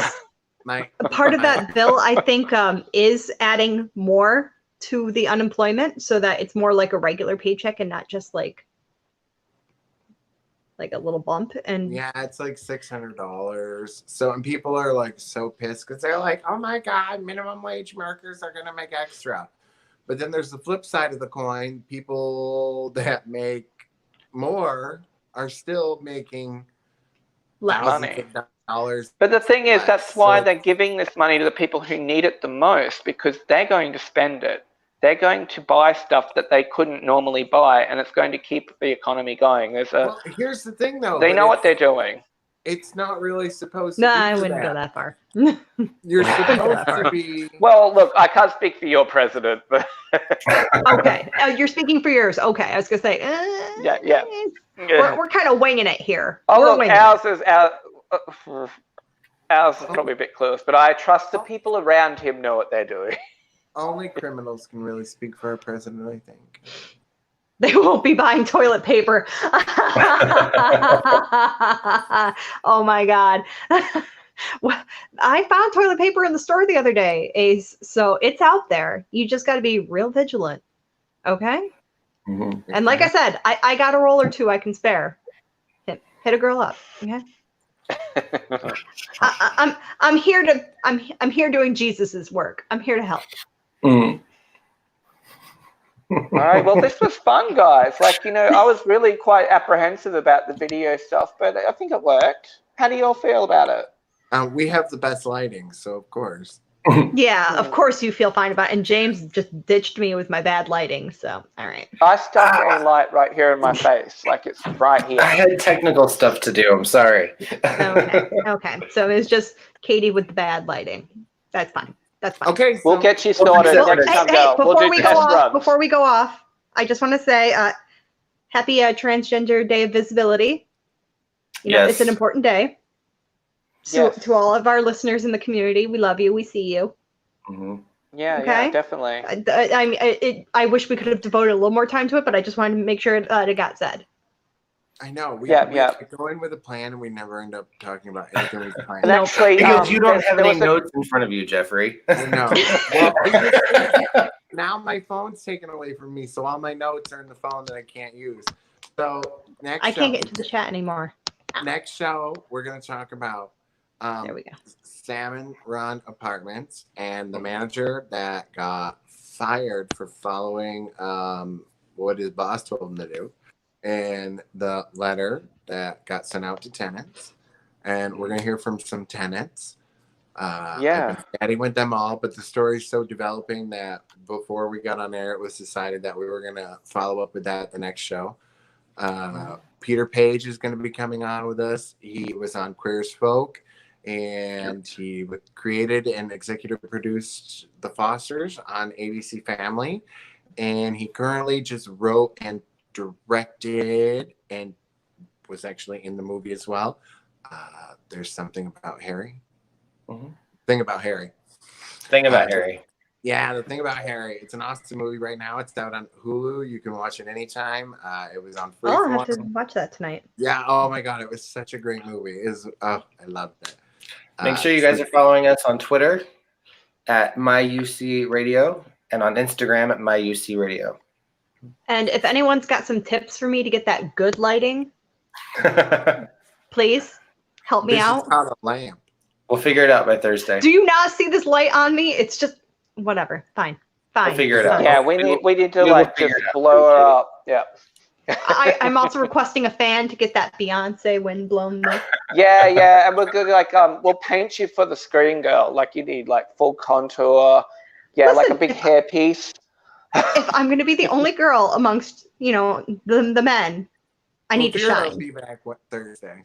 a part of that bill, I think, is adding more to the unemployment so that it's more like a regular paycheck and not just like a little bump. And yeah, it's like $600. So, and people are like so pissed because they're like, oh my God, minimum wage workers are going to make extra. But then there's the flip side of the coin. People that make more are still making money. Dollars. But the thing is, less. that's why they're giving this money to the people who need it the most, because they're going to spend it. They're going to buy stuff that they couldn't normally buy, and it's going to keep the economy going. Well, here's the thing, though. They know what they're doing. It's not really supposed to no, be I wouldn't go that far. You're supposed to be. Well, look, I can't speak for your president, but okay, you're speaking for yours. Okay, I was gonna say. Yeah. We're kind of winging it here. Oh, We're look, ours is probably a bit close, but I trust the people around him know what they're doing. Only criminals can really speak for our president, I think. They won't be buying toilet paper. Oh my God. I found toilet paper in the store the other day, Ace. So it's out there. You just got to be real vigilant. Okay? Mm-hmm. And like I said, I got a roll or two I can spare. Hit a girl up. Okay? I'm here doing Jesus's work. I'm here to help. Mm. All right, well, this was fun, guys. Like, I was really quite apprehensive about the video stuff, but I think it worked. How do you all feel about it? We have the best lighting, so of course. Yeah, of course you feel fine about it. And James just ditched me with my bad lighting, so all right. I stuck a light right here in my face, like it's right here. I had technical stuff to do. I'm sorry. Okay. So it's just Katie with the bad lighting. That's fine. That's fine. Okay, so we'll get you started next time. Before we go off, I just want to say happy Transgender Day of Visibility. It's an important day. So to all of our listeners in the community, we love you. We see you. Mm-hmm. Yeah, definitely. I wish we could have devoted a little more time to it, but I just wanted to make sure it got said. I know. We go in with a plan, and we never end up talking about anything we planned. And actually, because you don't have any notes in front of you, Jeffrey. No. Well, now my phone's taken away from me, so all my notes are in the phone that I can't use. So I can't get into the chat anymore. Next show, we're going to talk about there we go. Salmon Run Apartments and the manager that got fired for following what his boss told him to do, and the letter that got sent out to tenants. And we're going to hear from some tenants. Daddy went them all, but the story's so developing that before we got on air, it was decided that we were going to follow up with that the next show. Peter Page is going to be coming on with us. He was on Queer as Folk, and he created and executive produced The Fosters on ABC Family. And he currently just wrote and directed and was actually in the movie as well. There's something about Harry. Mm-hmm. Thing about Harry. Yeah, The Thing About Harry. It's an awesome movie right now. It's out on Hulu. You can watch it anytime. It was on free. I'll have to watch that tonight. Yeah. Oh my God, it was such a great movie. I loved it. Make sure you guys are following us on Twitter at MyUC Radio and on Instagram at MyUC Radio. And if anyone's got some tips for me to get that good lighting, please help me out. This is not a lamp. We'll figure it out by Thursday. Do you not see this light on me? It's just whatever. Fine. We'll figure it out. Yeah, we need to just blow her up. Yeah. I'm also requesting a fan to get that Beyonce windblown look. Yeah, and we're good. We'll paint you for the screen, girl. Like you need full contour. Yeah, Listen, like a big hairpiece. If I'm going to be the only girl amongst the men, I need to shine. I'll be back Thursday.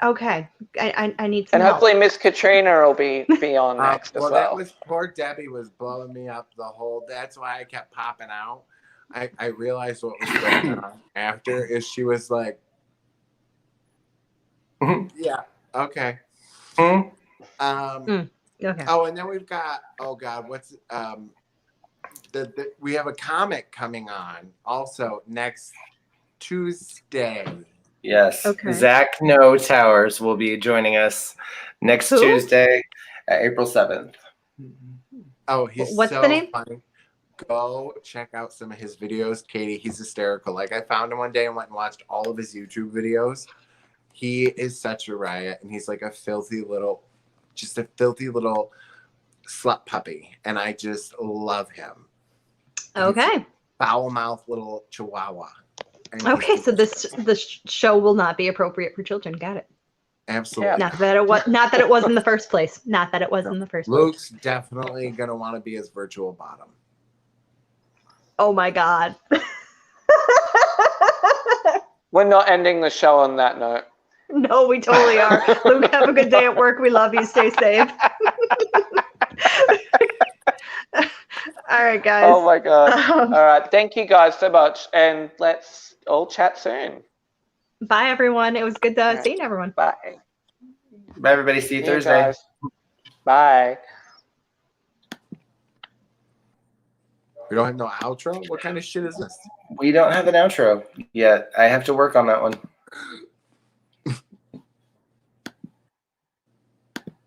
Okay, I need some and help. hopefully Miss Katrina will be on next as well. Poor Debbie was blowing me up the whole. That's why I kept popping out. I realized what was going on after is she was like, yeah, okay. Okay. Oh, and then we've got, oh God, what's we have a comic coming on also next Tuesday. Yes. Okay. Zach No Towers will be joining us next Who? Tuesday, April 7th. Oh, he's What's so the name? funny. Go check out some of his videos, Katie. He's hysterical. Like, I found him one day and went and watched all of his YouTube videos. He is such a riot, and he's like a filthy little slut puppy, and I just love him. Okay. Foul mouth little chihuahua. And Okay, so this show will not be appropriate for children. Got it. Absolutely. Not that it was in the first place. Not that it was in the first place. Luke's definitely gonna want to be his virtual bottom. Oh my God. We're not ending the show on that note. No, we totally are. Luke, have a good day at work. We love you. Stay safe. All right, guys. Oh my God. All right. Thank you guys so much. And let's all chat soon. Bye, everyone. It was good seeing everyone. Bye. Bye, everybody. See you Thursday. Guys. Bye. We don't have no outro? What kind of shit is this? We don't have an outro yet. I have to work on that one.